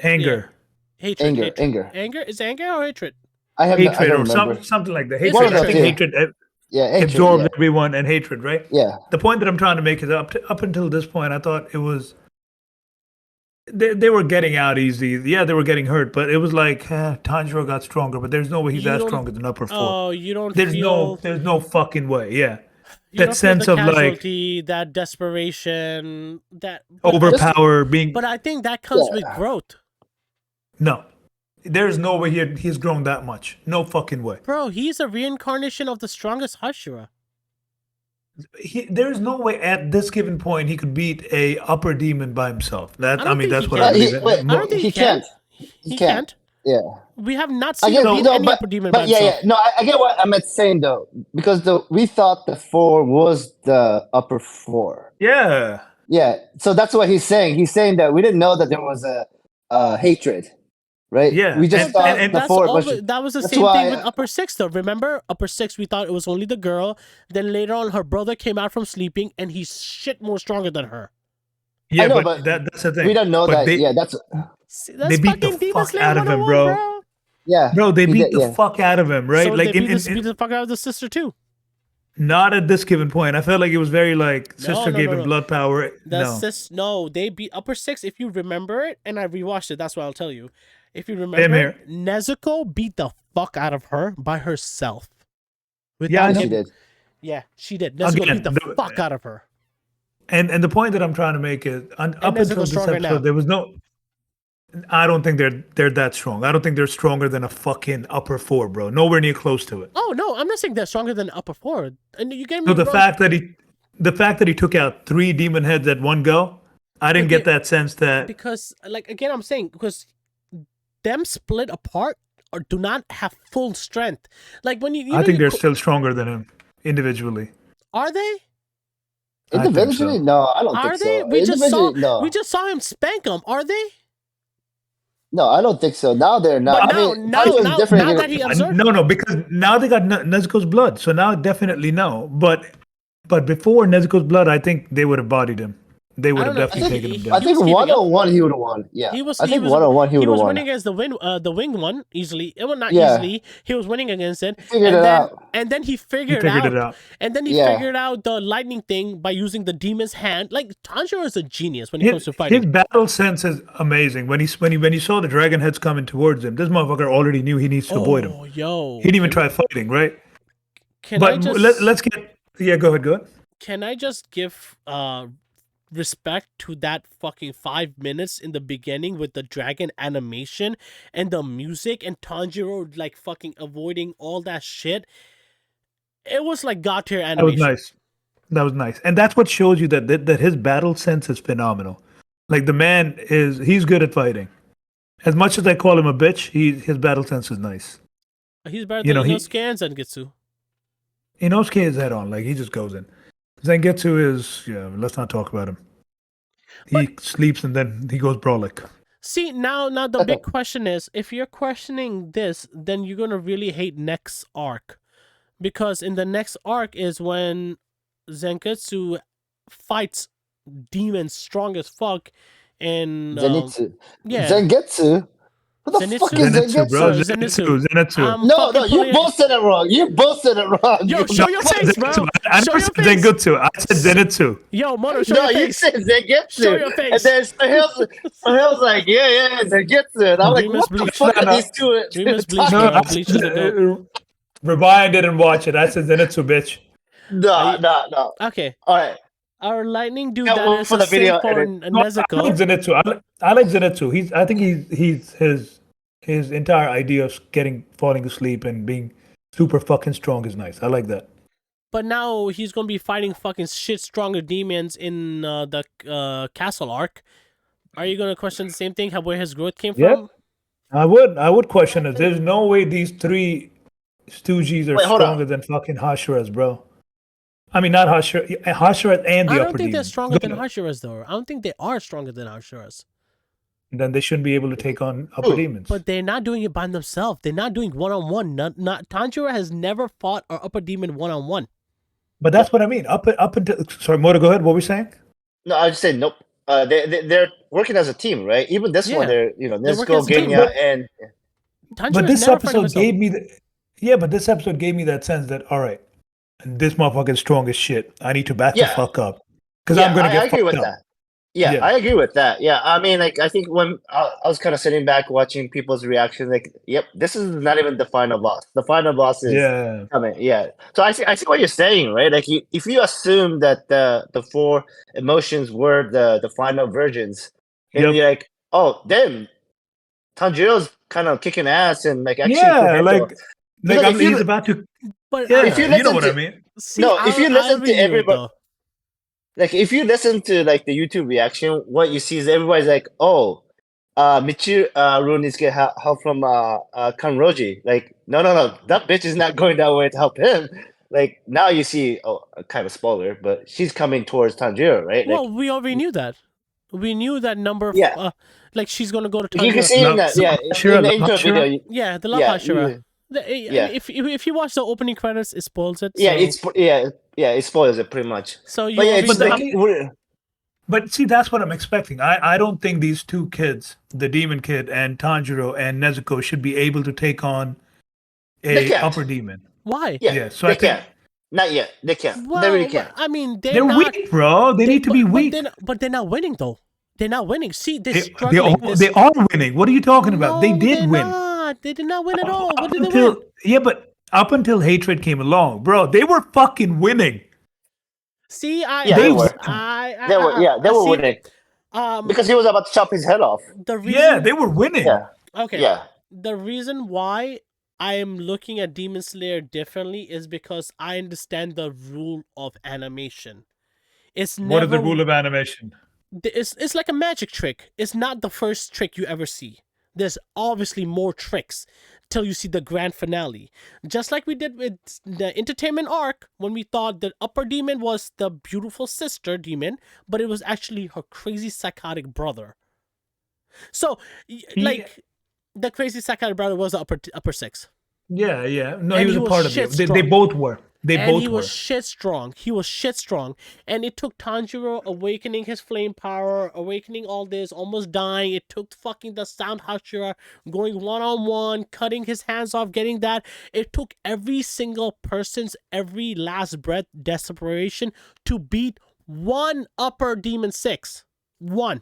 Anger, Hatred. Anger, hatred. anger. Anger? Is it anger or hatred? I hatred, don't or remember. something like that. It's Hatred. I hatred. think hatred Yeah, hatred, absorbs yeah. everyone, and hatred, right? Yeah. The point that I'm trying to make is up until this point, I thought it was they were getting out easy. Yeah, they were getting hurt, but it was like Tanjiro got stronger, but there's no way he's You that don't- stronger than upper 4. Oh, you don't there's feel... no fucking way. Yeah, you that don't feel sense the of like casualty, that desperation, that... overpower being. But I think that comes with Yeah. growth. No, there's no way he's grown that much. No fucking way. Bro, he's a reincarnation of the strongest Hashira. There's no way at this given point he could beat a upper demon by himself. I don't think That's he what can. I believe. Wait, I don't think he he can. can't. He can't. Yeah. We have not I seen get, him beat no, any but, upper demon by but yeah, himself. yeah. No, I get what Amit's saying though, because we thought the 4 was the upper 4. Yeah. Yeah. So that's what he's saying. He's saying that we didn't know that there was a hatred, right? Yeah, We just and- thought and the That's 4 all, was. that was the that's same why- thing with upper 6 though. Remember upper 6, we thought it was only the girl. Then later on her brother came out from sleeping and he's shit more stronger than her. Yeah, know, but but that's the thing. We don't know But that. Yeah, that's See, that's They beat the fucking Demon fuck Slayer out of him, 101, bro. yeah. Bro, they he beat did, the yeah. fuck out of him, right? So Like they beat the fuck out of the sister too. not at this given point. I felt like it was very like sister no, gave no, him no. blood power. No, they beat upper 6. If you remember it, and I rewatched it, that's what I'll tell you. If you remember, here. Nezuko beat the fuck out of her by herself. Yeah, I Without know. She him- did. Yeah, she did. Nezuko Again, beat the fuck out of her. And the point that I'm trying to make is up Nezuko's until this stronger episode, now. there was no I don't think they're that strong. I don't think they're stronger than a fucking upper four, bro. Nowhere near close to it. Oh no, I'm not saying they're stronger than upper four. And you get me So the wrong. fact that he took out 3 demon heads at one go, I didn't get that sense that because like again I'm saying because them split apart or do not have full strength. Like when you I think you they're still stronger than him individually. are they? I think Individually, so. no, I don't Are think they? so. We just saw No. we just saw him spank them. Are they? No, I don't think so. Now they're not. But I mean, Tanjiro's now different. that he observed, No, because now they got Nezuko's blood, so now definitely no. But before Nezuko's blood, I think they would have bodied him. They would have don't know. definitely taken him He I down. was think keeping up. 1-on-1 he would have won. Yeah, He was. I think he was, 1-on-1 he would He have was won. winning against the winged one easily. Well, not Yeah. easily. He was winning against it. Figured and it then, out. And then he figured, figured it out. And then he Yeah. figured out the lightning thing by using the demon's hand. Like Tanjiro is a genius when it comes to His fighting. battle sense is amazing. When he saw the dragon heads coming towards him, this motherfucker already knew he needs to avoid him. Oh, yo! He didn't even try fighting, right? Can I But just let's get go ahead. Can I just give respect to that fucking 5 minutes in the beginning with the dragon animation and the music and Tanjiro like fucking avoiding all that shit? It was like god tier animation. That was nice, and that's what shows you that his battle sense is phenomenal. Like the man he's good at fighting. As much as I call him a bitch, his battle sense is nice. He's better than Inosuke and Zangetsu. Inosuke is head on, like he just goes in. Zangetsu is let's not talk about him. He sleeps and then he goes brolic. See, now the big question is, if you're questioning this, then you're gonna really hate next arc. Because in the next arc is when Zangetsu fights demons strong as fuck and Zenitsu. yeah. Zangetsu? What the fuck is Zengetsu? Bro. Zenitsu. Zenitsu. No, you both said it wrong. You both said it wrong. Yo, show your face, bro. I Show never your said face. Zengetsu. I said Zenitsu. Yo, Moto, show No, your you face. said Zangetsu. Show your face. And then Suhe's like, yeah, Zangetsu. And I'm like, what the fuck are these two? We must bleach, talking bro. Bleach is a goat. Rewind didn't watch it. I said Zenitsu, bitch. No. Okay. All right. Our lightning dude Yeah, that well, is for a the video for edit. No, I like Nezuko. Zenitsu. I like Zenitsu. I think he's his entire idea of falling asleep and being super fucking strong is nice. I like that. But now he's gonna be fighting fucking shit stronger demons in the castle arc. Are you gonna question the same thing? Where his growth came Yeah. from? I would question it. There's no way these 3 stooges are stronger than fucking Hashira's, bro. I mean, not Hashira. Hashira and the I upper don't think they're demons. stronger than Hashira's though. I don't think they are stronger than Hashira's. Then they shouldn't be able to take on upper demons. But they're not doing it by themselves. They're not doing one-on-one. Not Tanjiro has never fought an upper demon one-on-one. But that's what I mean. Up until sorry, Moto, go ahead. What were we saying? No, I just said nope. They're working as a team, right? Even this one, they're working as Nezuko, a team. Genya, and Tanjiro But has this never fought episode himself. gave me but this episode gave me that sense that all right, this motherfucker's strong as shit. I need to back the fuck up because I'm gonna I get agree fucked with up. that. Yeah, I agree with that. Yeah, I mean, like, I think when I was kind of sitting back watching people's reactions, like, yep, this is not even the final boss. The final boss is coming. Yeah. So I see what you're saying, right? Like, if you assume that the 4 emotions were the final versions, and you're like, oh, then Tanjiro's kind of kicking ass and like actually he's about to. But if you you know listen what to, I mean. see, if you listen to everybody. though. Like, if you listen to, like, the YouTube reaction, what you see is everybody's like, oh, Michiru needs to get help from Kanroji. Like, no. That bitch is not going that way to help him. Like, now you see, kind of spoiler, but she's coming towards Tanjiro, right? Well, we already knew that. We knew that number. Like, she's going to go to Tanjiro. You can see in that, in the intro video. Yeah, the love Hashira. If you watch the opening credits, it spoils it. So. It spoils it pretty much. So you. But see, that's what I'm expecting. I don't think these 2 kids, the demon kid and Tanjiro and Nezuko, should be able to take on a upper demon. Why? Yeah, so I think not yet. They can't. Well, they really can't. I mean, they're weak, bro. They need to be weak. But they're not winning though. They're not winning. See, they're They struggling. they are winning. What are you talking about? They did win. They did not win at all. What did they win? Yeah, but up until hatred came along, bro, they were fucking winning. See, they were winning. Because he was about to chop his head off. The reason, Yeah, they were winning. Yeah. okay. Yeah. The reason why I am looking at Demon Slayer differently is because I understand the rule of animation. It's What is never the rule of animation? it's like a magic trick. It's not the first trick you ever see. There's obviously more tricks till you see the grand finale. Just like we did with the entertainment arc when we thought the upper demon was the beautiful sister demon, but it was actually her crazy psychotic brother. So, like, the crazy psychotic brother was the upper six. Yeah, yeah. No, And he was he a was part of shit it. They strong. both were. They And both he were. was shit strong. He was shit strong. And it took Tanjiro awakening his flame power, awakening all this, almost dying. It took fucking the Sound Hashira going one-on-one, cutting his hands off, getting that. It took every single person's every last breath desperation to beat one upper demon 6. One.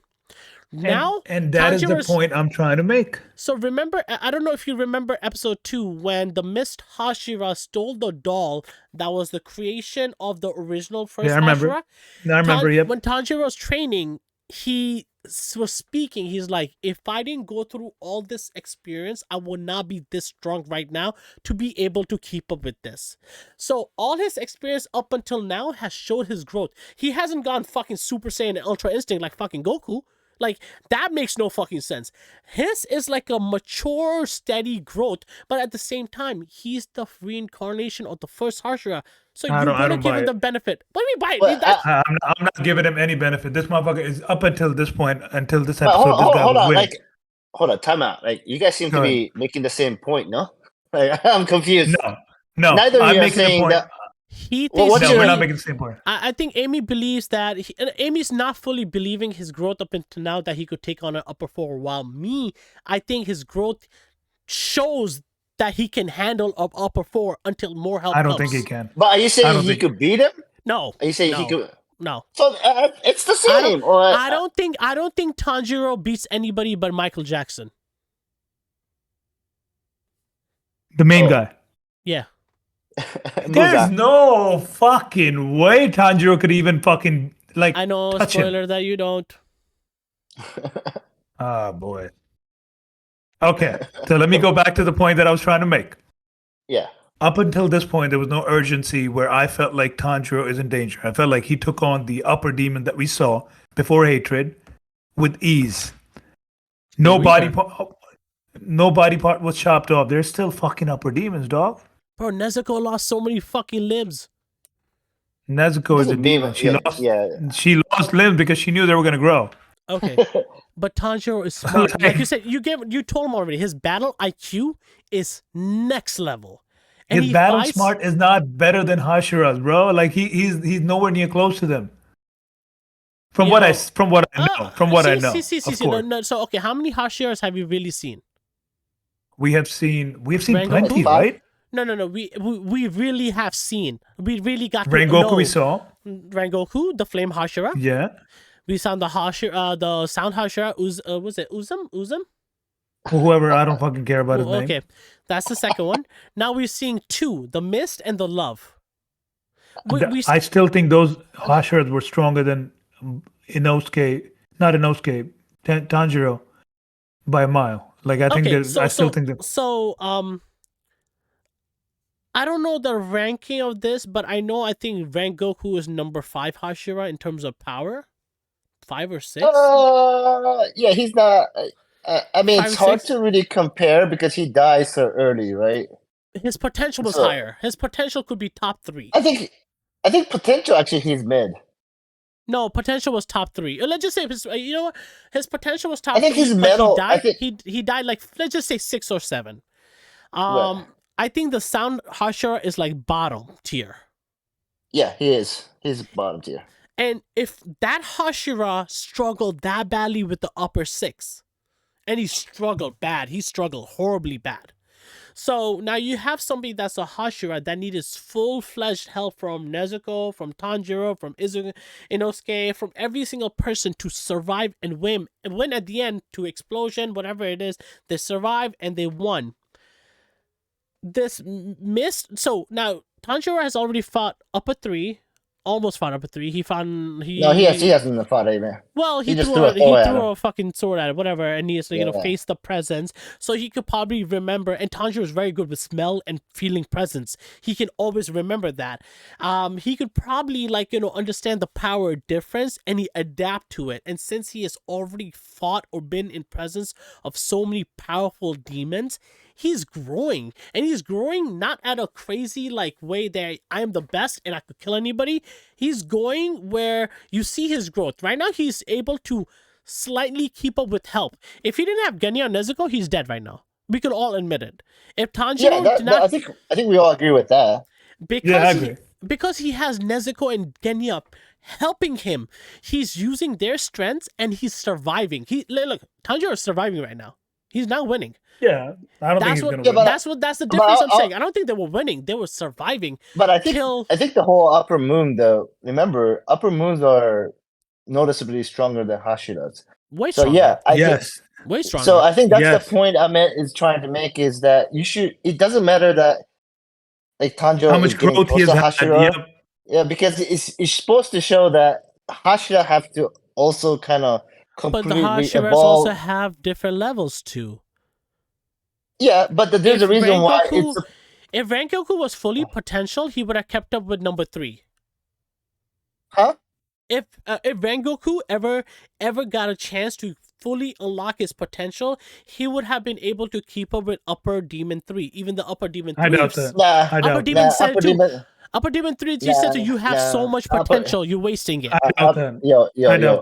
Now, and that is the Tanjiro's- point I'm trying to make. So remember, I don't know if you remember episode 2 when the Mist Hashira stole the doll that was the creation of the original first Yeah, I remember. Hashira. I remember, yep. When Tanjiro was training, he was speaking. He's like, if I didn't go through all this experience, I would not be this strong right now to be able to keep up with this. So all his experience up until now has showed his growth. He hasn't gone fucking Super Saiyan and Ultra Instinct like fucking Goku. Like, that makes no fucking sense. His is like a mature, steady growth, but at the same time, he's the reincarnation of the first Hashira. So I you're don't gonna give buy him it. the benefit. What do you mean Well, buy it? I'm not giving him any benefit. This motherfucker is up until this point, until this But episode, this guy hold was on, winning. hold on, time out. Like, you guys seem Go to be making the same point, no? Like, I'm confused. No. Neither of I'm you are making the saying point. that. He Well, thinks what's No, your- we're not making the same point. I think Amy believes that Amy's not fully believing his growth up until now that he could take on an upper 4. While me, I think his growth shows that he can handle an upper 4 until more help I don't comes. think he can. But are you I saying don't he think- could beat him? No. Are you saying he no, could? No. So it's the I same. I don't think Tanjiro beats anybody but Michael Jackson. The main guy. Yeah. There's Manga. no fucking way Tanjiro could even fucking like I know, touch him. spoiler that you don't. Ah, boy. Okay, so let me go back to the point that I was trying to make. Yeah. Up until this point, there was no urgency where I felt like Tanjiro is in danger. I felt like he took on the upper demon that we saw before Hatred with ease. No body part was chopped off. There's still fucking upper demons, dog. Bro, Nezuko lost so many fucking limbs. Nezuko is a Doesn't demon. mean- She lost limbs because she knew they were gonna grow. Okay. But Tanjiro is smart. Like you said, you told him already, his battle IQ is next level. And His he battle fights- smart is not better than Hashira's, bro. Like he's nowhere near close to them. From You what know, I know, of course. No, so okay, how many Hashiras have you really seen? We've seen Rengoku? plenty, right? No. We really have seen. We really got to Rengoku know we saw. Rengoku, the Flame Hashira. Yeah. We saw the Hashira, the Sound Hashira. Was it Uzum? Whoever, I don't fucking care about his name. Okay, that's the second one. Now we're seeing 2, the Mist and the Love. I still think those Hashiras were stronger than Inosuke, not Inosuke, Tanjiro by a mile. Like I think I still think that. So I don't know the ranking of this, but I think Rengoku is number 5 Hashira in terms of power. 5 or 6. Yeah, he's not. I mean, 5 it's or hard 6? to really compare because he died so early, right? His potential was So- higher. His potential could be top 3. I think potential actually he's mid. No, potential was top 3. Let's just say you know what? His potential was top I think 3. his but medal- He I died. think- He died like, let's just say 6 or 7. Right. I think the Sound Hashira is like bottom tier. Yeah, he is. He's bottom tier. And if that Hashira struggled that badly with the upper 6, and he struggled bad, he struggled horribly bad. So now you have somebody that's a Hashira that needed full-fledged help from Nezuko, from Tanjiro, from Inosuke, from every single person to survive and win. And win at the end to explosion, whatever it is, they survived and they won. This Mist. So now Tanjiro has already fought upper 3, almost fought upper 3. He hasn't fought anything. Well, He just threw a fucking sword at it, whatever, and he has to, Yeah. face the presence. So he could probably remember, and Tanjiro is very good with smell and feeling presence. He can always remember that. He could probably, understand the power difference, and he adapt to it. And since he has already fought or been in presence of so many powerful demons, he's growing, and he's growing not at a crazy way that I am the best and I could kill anybody. He's going where you see his growth. Right now, he's able to slightly keep up with help. If he didn't have Genya or Nezuko, he's dead right now. We can all admit it. If Tanjiro I think we all agree with that. Because he has Nezuko and Genya helping him, he's using their strengths and he's surviving. Look, Tanjiro is surviving right now. He's now winning. Yeah, I don't think he's gonna win. That's the difference I'm saying. I don't think they were winning. They were surviving. But I think the whole Upper Moon, though. Remember, Upper Moons are noticeably stronger than Hashiras. Way stronger. So yeah, way stronger. So I think that's the point Amit is trying to make, is that you should. It doesn't matter that Tanjiro how much growth he has had. Yeah, because it's supposed to show that Hashira have to also kind of completely evolve. But the Hashiras also have different levels too. Yeah, but there's a reason why if Rengoku was fully potential, he would have kept up with number 3. Huh? If Rengoku ever got a chance to fully unlock his potential, he would have been able to keep up with Upper Demon 3. Even the Upper Demon 3. I doubt that. Upper Demon said to Upper Demon 3 said you have so much potential, you're wasting it. I doubt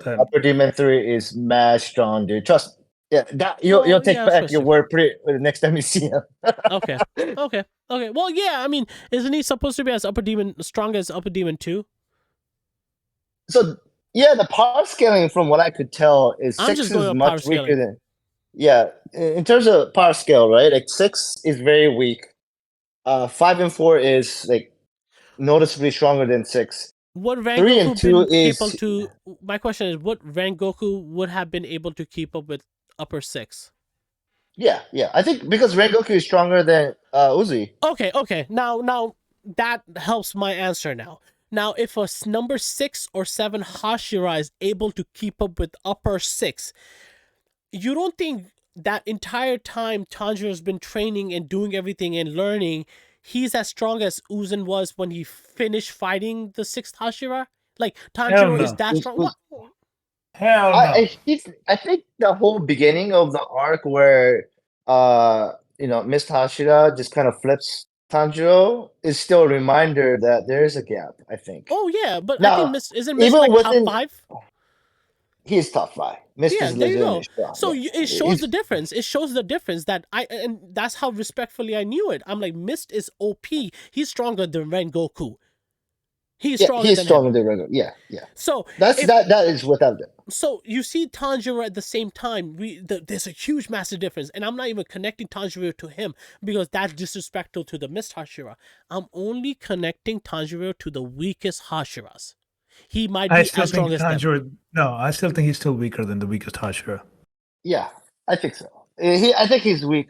that. Upper Demon 3 is mad strong, dude. Trust. Yeah, that you'll take back your word pretty next time you see him. Okay. Well, yeah, I mean, isn't he supposed to be as strong as Upper Demon 2? So yeah, the power scaling, from what I could tell, is 6 is much weaker than. Yeah, in terms of power scale, right? 6 is very weak. 5 and 4 is noticeably stronger than 6. What Rengoku 3 and 2 is. My question is, what Rengoku would have been able to keep up with Upper 6? Yeah. I think because Rengoku is stronger than Uzi. Okay. Now that helps my answer now. Now, if a number 6 or 7 Hashira is able to keep up with Upper 6, you don't think that entire time Tanjiro's been training and doing everything and learning, he's as strong as Uzan was when he finished fighting the 6th Hashira? Tanjiro is that strong? Hell no. I think the whole beginning of the arc where Mist Hashira just kind of flips Tanjiro is still a reminder that there is a gap, I think. Oh yeah, but now, I think Mist top 5? He is top 5. Mist is legitimately strong. So it shows the difference. It shows the difference and that's how respectfully I knew it. I'm like, Mist is OP. He's stronger than Rengoku. He's stronger than Rengoku. Yeah. So that is without it. So you see Tanjiro at the same time. There's a huge, massive difference, and I'm not even connecting Tanjiro to him because that's disrespectful to the Mist Hashira. I'm only connecting Tanjiro to the weakest Hashiras. He might be as strong as them. No, I still think he's still weaker than the weakest Hashira. Yeah, I think so. I think he's weak.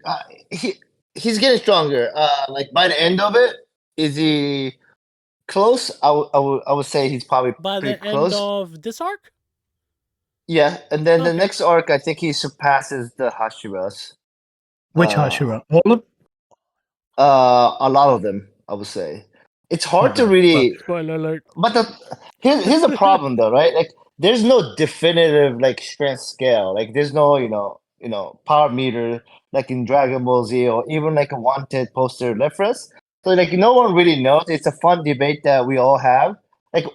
He's getting stronger. By the end of it, is he close? I would say he's probably by pretty the close. End of this arc. Yeah, and then the next arc, I think he surpasses the Hashiras. Which Hashira? All of them? A lot of them, I would say. It's hard to really. Spoiler alert. But here's the problem, though, right? There's no definitive strength scale. There's no power meter in Dragon Ball Z, or even a wanted poster reference. So no one really knows. It's a fun debate that we all have.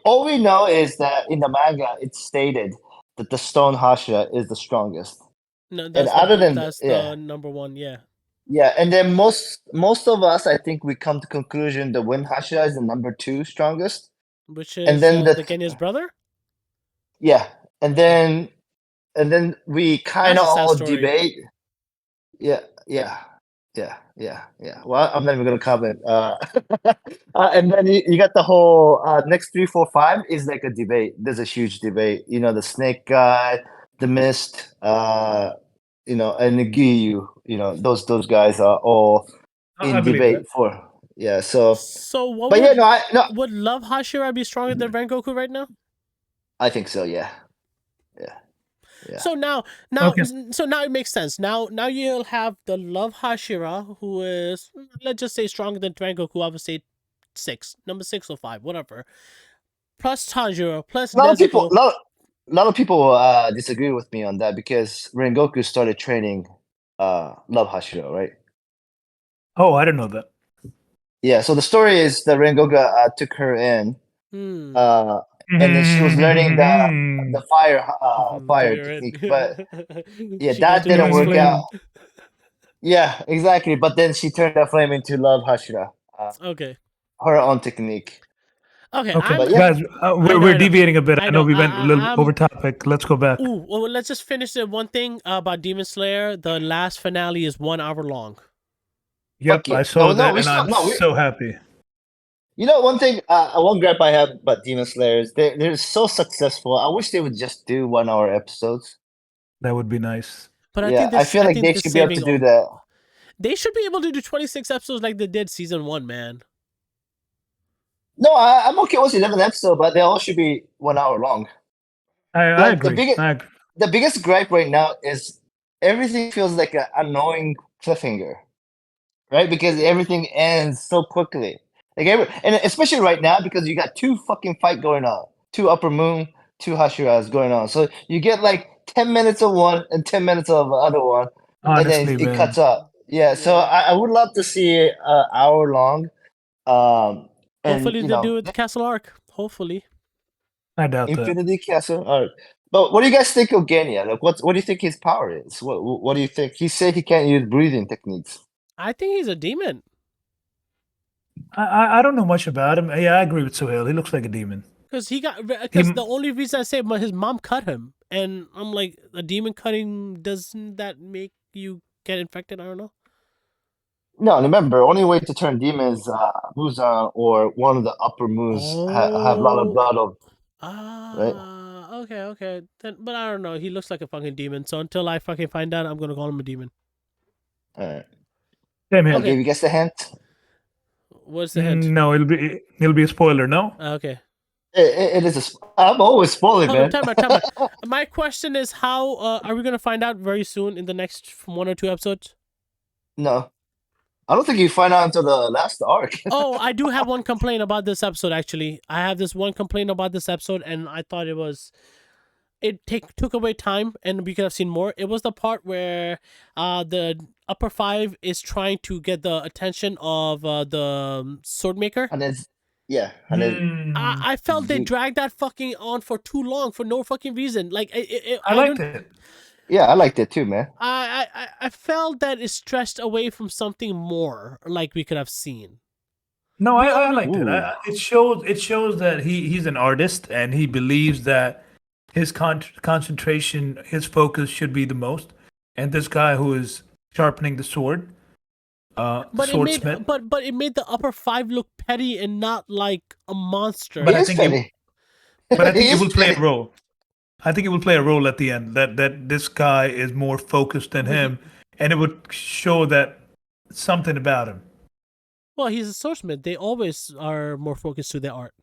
All we know is that in the manga, it's stated that the Stone Hashira is the strongest. No, that's the number 1. Yeah. Yeah, and then most of us, I think, we come to conclusion the Wind Hashira is the number 2 strongest, which is the Genya's brother. Yeah, and then we kind of all debate. Yeah. Well, I'm not even gonna comment. And then you got the whole next 3, 4, 5 is a debate. There's a huge debate. The Snake guy, the Mist, and the Giyu. Those guys are all in debate for. Yeah. So, So what but would yeah, no, would Love Hashira be stronger than Rengoku right now? I think so. Yeah. Yeah. Yeah. So now Okay. it makes sense. Now you'll have the Love Hashira, who is, let's just say, stronger than Rengoku. I would say number 6 or 5, whatever. Plus Tanjiro, plus A lot of people, Nezuko. lot of people disagree with me on that because Rengoku started training Love Hashira, right? Oh, I didn't know that. Yeah. So the story is that Rengoku took her in, Hmm. uh, and then she was learning the fire You're technique, but in. yeah, She got that to know didn't his work flame. out. Yeah, exactly. But then she turned that flame into Love Hashira, Okay. her own technique. Okay. Okay, But yeah, guys, I know. we're deviating a bit. I I know know. we went a little over topic. Let's go back. Ooh. Well, let's just finish the one thing about Demon Slayer. The last finale is 1 hour long. fuck Yep, I yeah. saw No, that, we and still I'm so happy. You know, one thing, one gripe I have about Demon Slayer is they're so successful. I wish they would just do 1 hour episodes. That would be nice. But Yeah, I feel like they they're should be able to saving. do that. They should be able to do 26 episodes like they did season 1, man. No, I'm okay with 11 episodes, but they all should be 1 hour long. I Like agree. I agree. the biggest gripe right now is everything feels like an annoying cliffhanger, right? Because everything ends so quickly. And especially right now because you got two fucking fight going on, two Upper Moon, two Hashiras going on. So you get like 10 minutes of one and 10 minutes of the other one, and then Honestly, it man, cuts up. Yeah, so I would love to see an hour long. And Hopefully you they know, do it with Castle Arc. Hopefully. I doubt that. Infinity Castle. But what do you guys think of Genya? Like, what do you think his power is? What do you think? He said he can't use breathing techniques. I think he's a demon. I don't know much about him. Yeah, I agree with Suhail. He looks like a demon. Because He, the only reason I say his mom cut him, and I'm like, a demon cutting, doesn't that make you get infected? I don't know. No, remember, only way to turn demons, Muzan or one of the upper moons have a lot of Oh. blood of, right? Okay. Then, but I don't know. He looks like a fucking demon. So until I fucking find out, I'm gonna call him a demon. All right. same here. I'll Okay. give you guys a hint. What's the hint? No, it'll be a spoiler. No. Okay. It is I'm always spoiling, Hold on, man. time out. My question is, how are we gonna find out very soon in the next 1 or 2 episodes? No, I don't think you find out until the last arc. Oh, I do have one complaint about this episode. Actually, I have this one complaint about this episode, and I thought it took away time, and we could have seen more. It was the part where the upper 5 is trying to get the attention of the sword maker. And then, yeah, and then I felt they dragged that fucking on for too long for no fucking reason. Like I liked it. yeah, I liked it too, man. I felt that it stretched away from something more, like we could have seen. No, I liked it. Ooh. It shows that he's an artist and he believes that his concentration, his focus should be the most. And this guy who is sharpening the sword, swordsmith. But it made the upper 5 look petty and not like a monster. But He I is think petty. but I think He it is will play a petty. role. I think it will play a role at the end that this guy is more focused than him, and it would show that something about him. Well, he's a swordsmith. They always are more focused to their art.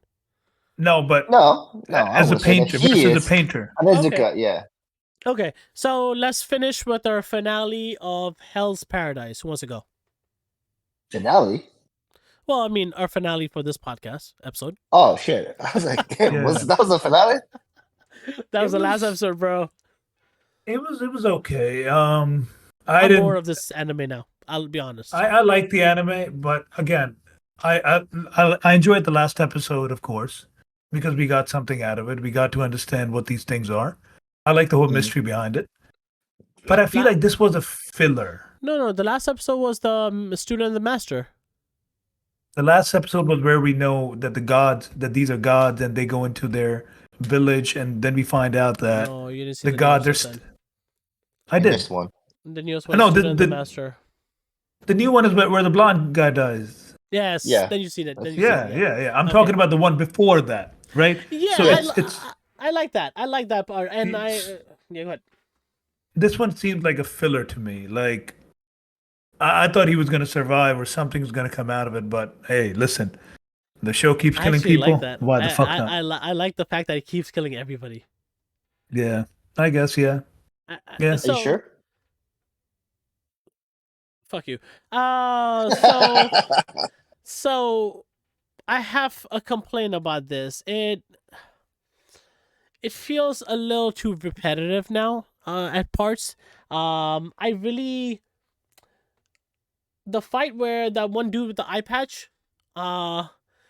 No, but No, I as a would say that painter he versus is. a painter. Anizuka, yeah. Okay, so let's finish with our finale of Hell's Paradise. Who wants to go? Finale? Well, I mean, our finale for this podcast episode. Oh, shit. I was like, damn, Yeah. that was the finale? That was the last episode, bro. It was okay. I'm didn't. more of this anime now. I'll be honest. I like the anime, but again, I enjoyed the last episode, of course, because we got something out of it. We got to understand what these things are. I like the whole mystery behind it. But I feel like this was a filler. No. The last episode was the student and the master. The last episode was where we know that these are gods, and they go into their village, and then we find out that No, you didn't see the gods are. episode then. I You did. missed one. The newest one, No, student and the the master. the new one is where the blonde guy dies. Yes. Yeah. Then you seen it. Yeah. I'm talking about the one before that, right? Yeah, So I like that. I like that part, and yeah, go ahead. this one seems like a filler to me. Like I thought he was going to survive or something's going to come out of it. But hey, listen, the show keeps I killing actually like people. that. Why the fuck not? I like the fact that he keeps killing everybody. Yeah, I guess. Yeah, yeah. Are you So sure? fuck you. So I have a complaint about this. It feels a little too repetitive now. At parts. I really the fight where that one dude with the eye patch, uh,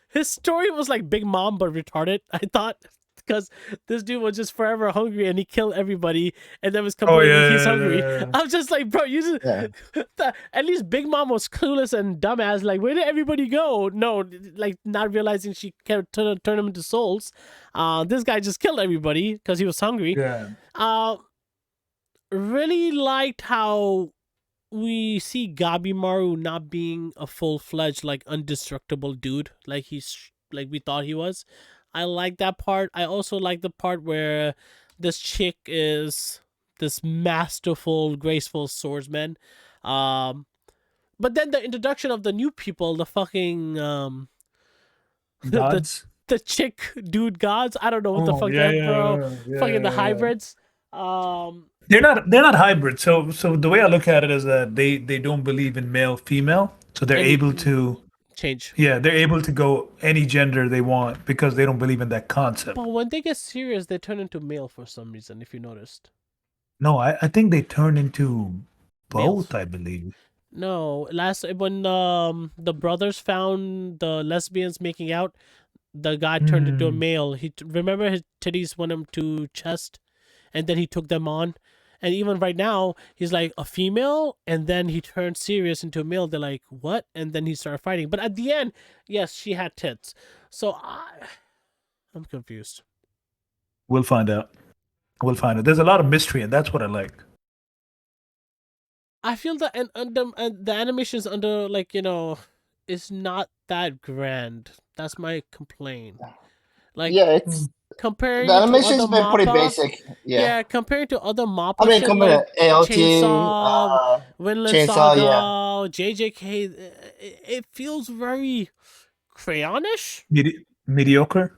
his story was like Big Mom but retarded. I thought because this dude was just forever hungry and he killed everybody and then was Oh complaining he's yeah, hungry. yeah, yeah. I'm just like, bro, you just Yeah. at least Big Mom was clueless and dumbass. Like, where did everybody go? No, like not realizing she can turn them into souls. This guy just killed everybody because he was hungry. Yeah. Uh, really liked how we see Gabimaru not being a full-fledged like indestructible dude like he's like we thought he was. I like that part. I also like the part where this chick is this masterful, graceful swordsman. Um but then the introduction of the new people, the fucking the Gods. the chick dude gods. I don't know what the Oh fuck yeah, that yeah, bro. yeah, Fucking the yeah, yeah. hybrids. Um They're not hybrid. So the way I look at it is that they don't believe in male female. So they're able and to change. they're able to go any gender they want because they don't believe in that concept. But when they get serious, they turn into male for some reason. If you noticed, No, I think they turn into males. both, I believe. No, last when the brothers found the lesbians making out, the guy turned into a Hmm. male. Remember his titties went him to chest, and then he took them on. And even right now, he's like a female, and then he turned serious into a male. They're like, what? And then he started fighting. But at the end, yes, she had tits. So I'm confused. We'll find out. We'll find out. There's a lot of mystery, and that's what I like. I feel that and the animations under like is not that grand. That's my complaint. Like Yeah, it's comparing the it to other animation's been pretty MAPPA, basic. Yeah. yeah, comparing to other I MAPPA mean, shit compared like to AOT, Chainsaw, Vinland Chainsaw, yeah. Saga, JJK, it feels very crayonish. Mediocre.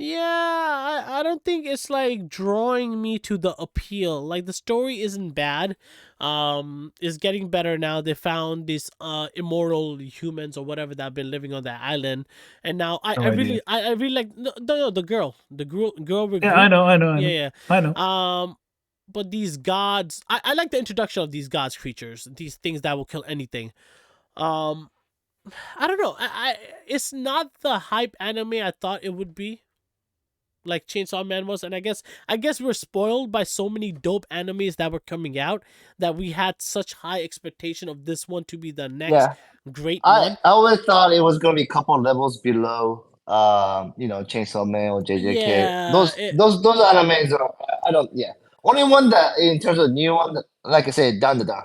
Yeah, I don't think it's like drawing me to the appeal. Like the story isn't bad. It's getting better now. They found these immortal humans or whatever that have been living on that island. And now I, No I idea. really I really like no the girl. The girl with Yeah, I Groot. know, I know, I know. Yeah, I know. yeah. But these gods I like the introduction of these gods creatures, these things that will kill anything. Um I don't know. It's not the hype anime I thought it would be like Chainsaw Man was, and I guess we're spoiled by so many dope animes that were coming out that we had such high expectation of this one to be the next Yeah. great I one. I always thought it was gonna be a couple levels below Chainsaw Man or JJK. Yeah, Those animes are I don't yeah. Only one that in terms of new one like I said, Dan Da Da.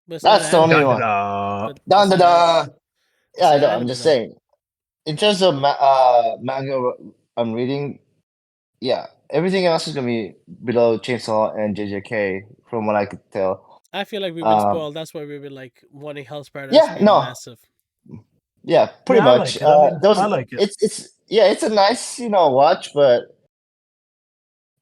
but it's not an That's the anime. only Da da one. da. But Dan it's Da not an Da. it's Yeah, I not know, I'm anime just though. saying. In terms of manga I'm reading, yeah, everything else is gonna be below Chainsaw and JJK from what I could tell. I feel like we've been Um, spoiled. That's why we've been like wanting Hell's Paradise to yeah, be no, massive. yeah, pretty Yeah, I much. like it. I mean, Those I like it. it's yeah, it's a nice watch, but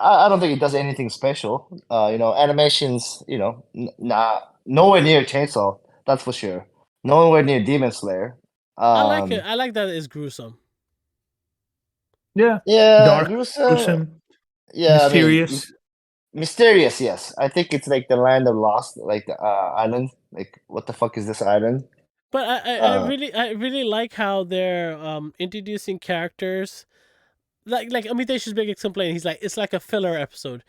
I don't think it does anything special. Animations, nowhere near Chainsaw, that's for sure. Nowhere near Demon Slayer. I like it. Um, I like that it's gruesome. Yeah. yeah, Dark, gruesome. gruesome, Yeah, I mean, mysterious. mysterious. Yes, I think it's like the land of lost, like the island. Like, what the fuck is this island? But Uh, I really like how they're introducing characters like Amit should make complain. He's like it's like a filler episode,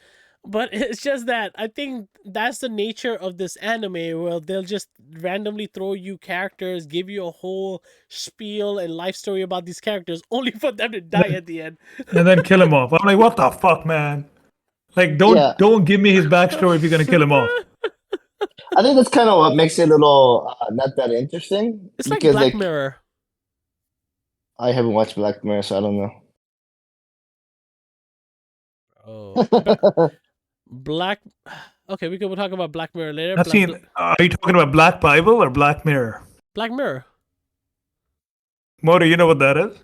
but it's just that I think that's the nature of this anime where they'll just randomly throw you characters, give you a whole spiel and life story about these characters, only for them to die at the end. And then kill him off. I'm like, what the fuck, man? Like, yeah, don't give me his backstory if you're gonna kill him off. I think that's kind of what makes it a little not that interesting It's like because Black like Mirror. I haven't watched Black Mirror, so I don't know. Oh, Black. Okay, we'll talk about Black Mirror later. I've seen. Are you talking about Black Bible or Black Mirror? Black Mirror. Moto, you know what that is?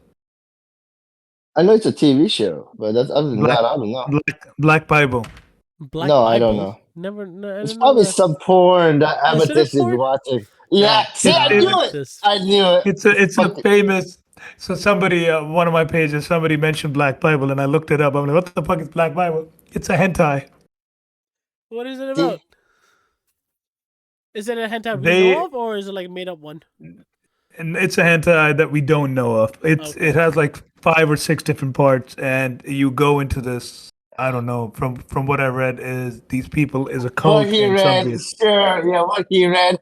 I know it's a TV show, but that's other than Black, that, I don't know. Black Bible. Black No, Bible? I don't know. Never. No, I It's didn't probably know that. some porn that Is it a Amethyst is porn? watching. Yeah, see, I it- knew it. This- I knew it. It's a Fuck it. famous. So somebody, one of my pages, somebody mentioned Black Bible, and I looked it up. I'm like, what the fuck is Black Bible? It's a hentai. What is it about? Is it a hentai we They- know of, or is it like a made up one? And it's a hentai that we don't know of. Okay. It has like 5 or 6 different parts, and you go into this. I don't know. From what I read, is these people is a cult. What he in read, something. sure. Yeah, what he read.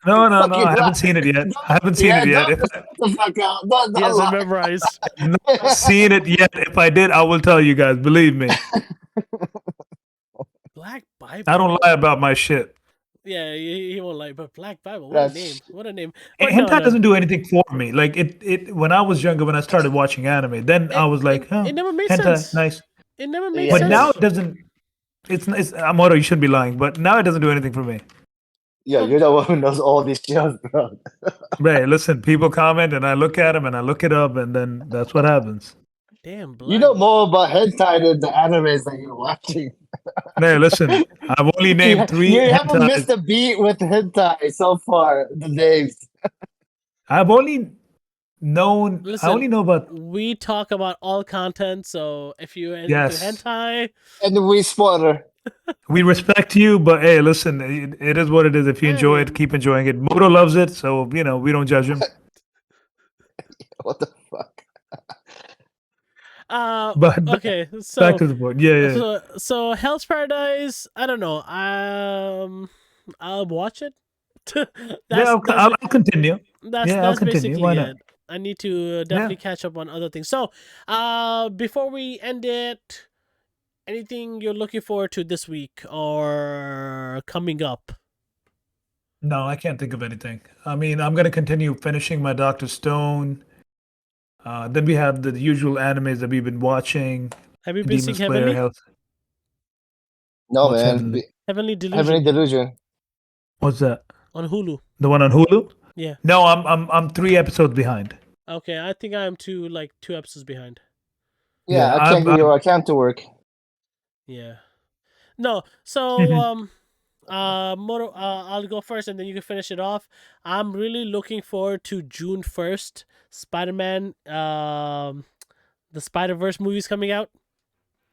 No. I Fucking haven't lie. seen it yet. I haven't seen it yet. If Get the fuck out. Don't He hasn't lie. memorized. I've not seen it yet. If I did, I will tell you guys. Believe me, Black Bible. I don't lie about my shit. Yeah, he won't lie. But Black Bible, what a That's- name! What a name! And But no, hentai no. doesn't do anything for me. Like it when I was younger, when I started watching anime, then I was like, it never made hentai, sense. nice. It never made Yeah. But sense. now it doesn't. It's Moto, you shouldn't be lying. But now it doesn't do anything for me. Yeah, you're the one who knows all these shows, bro. Right? Listen, people comment, and I look at them, and I look it up, and then that's what happens. Damn, Black. You know more about hentai than the animes that you're watching. Hey, listen, I've only named 3 You haven't hentai. missed a beat with hentai so far. The names. I've only known. Listen, I only know about. We talk about all content, so if you into Yes. hentai, And we spoiler. We respect you, but hey, listen, it is what it is. If you enjoy it, keep enjoying it. Moto loves it, so we don't judge him. What the fuck? But okay, back so to the point. Yeah. so Hell's Paradise. I don't know. I'll watch it. I'll continue. That's I'll continue. basically Why not? it. I need to definitely catch up on other things. So, before we end it, anything you're looking forward to this week or coming up? No, I can't think of anything. I mean, I'm gonna continue finishing my Doctor Stone. Then we have the usual animes that we've been watching. Have you been Demon seeing Slayer, Heavenly? Health. No, What's man. Heavenly? Heavenly Delusion Heavenly Delusion. What's that? on Hulu. The one on Hulu? Yeah. No, I'm 3 episodes behind. Okay, I think I am two episodes behind. Yeah, Yeah, I can't get your account to work. Yeah. No, so Moto, I'll go first and then you can finish it off. I'm really looking forward to June 1st, Spider-Man, the Spider-Verse movie's coming out.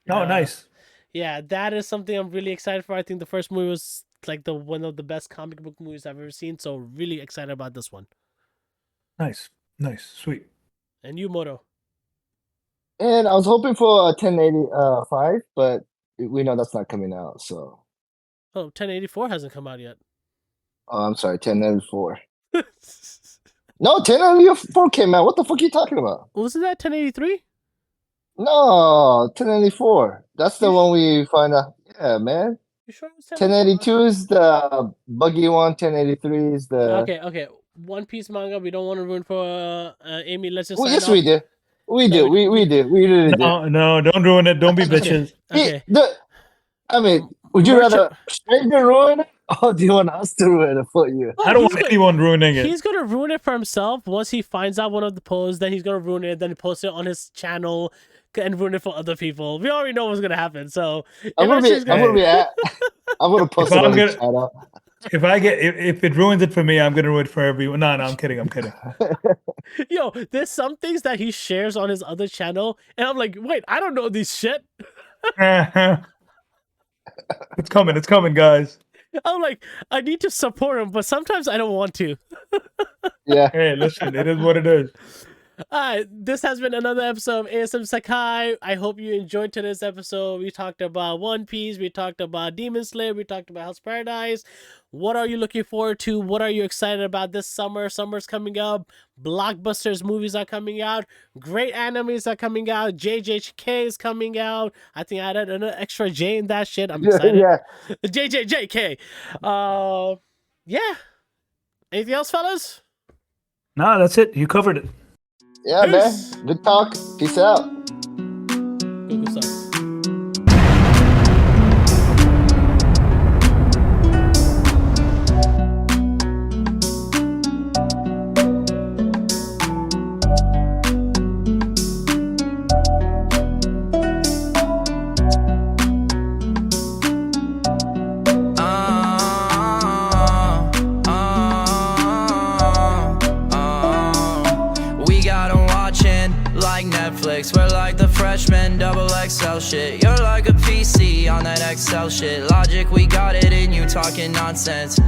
Oh, nice. Yeah, that is something I'm really excited for. I think the first movie was like one of the best comic book movies I've ever seen, so really excited about this one. Nice. Sweet. And you, Moto? And I was hoping for a 1085, but we know that's not coming out. So, Oh, 1084 hasn't come out yet. I'm sorry, 1094. No, 1094 came out. What the fuck are you talking about? Wasn't that 1083? No, 1084. That's the one we find out. Yeah, man. You sure it was 1084? 1082 is the buggy one. 1083 is the. Okay. One Piece manga. We don't want to ruin for Amy. Let's just. Well, sign yes, off. we do. We do. We do. We really do. No, don't ruin it. Don't be bitches. Okay. I mean, would you Merch- rather stranger ruin it, or do you want us to ruin it for you? I don't he's want go- anyone ruining it. He's gonna ruin it for himself once he finds out one of the posts. Then he's gonna ruin it. Then he posts it on his channel and ruin it for other people. We already know what's gonna happen. So I'm gonna post If it I'm on the gonna- channel. If it ruins it for me, I'm gonna ruin it for everyone. No, I'm kidding. Yo, there's some things that he shares on his other channel, and I'm like, wait, I don't know this shit. It's coming, guys. I'm like, I need to support him, but sometimes I don't want to. Yeah. Hey, listen, it is what it is. This has been another episode of ASM Sekai. I hope you enjoyed today's episode. We talked about One Piece, we talked about Demon Slayer, we talked about Hell's Paradise. What are you looking forward to? What are you excited about this summer? Summer's coming up. Blockbusters movies are coming out. Great animes are coming out. JJK is coming out. I think I added an extra J in that shit. I'm excited. Yeah. JJJK. Yeah. Anything else, fellas? No, that's it. You covered it. Yeah, Peace. man. Good talk. Peace out. Google sucks. Excel shit. You're like a PC on that Excel shit. Logic, we got it, and you talking nonsense.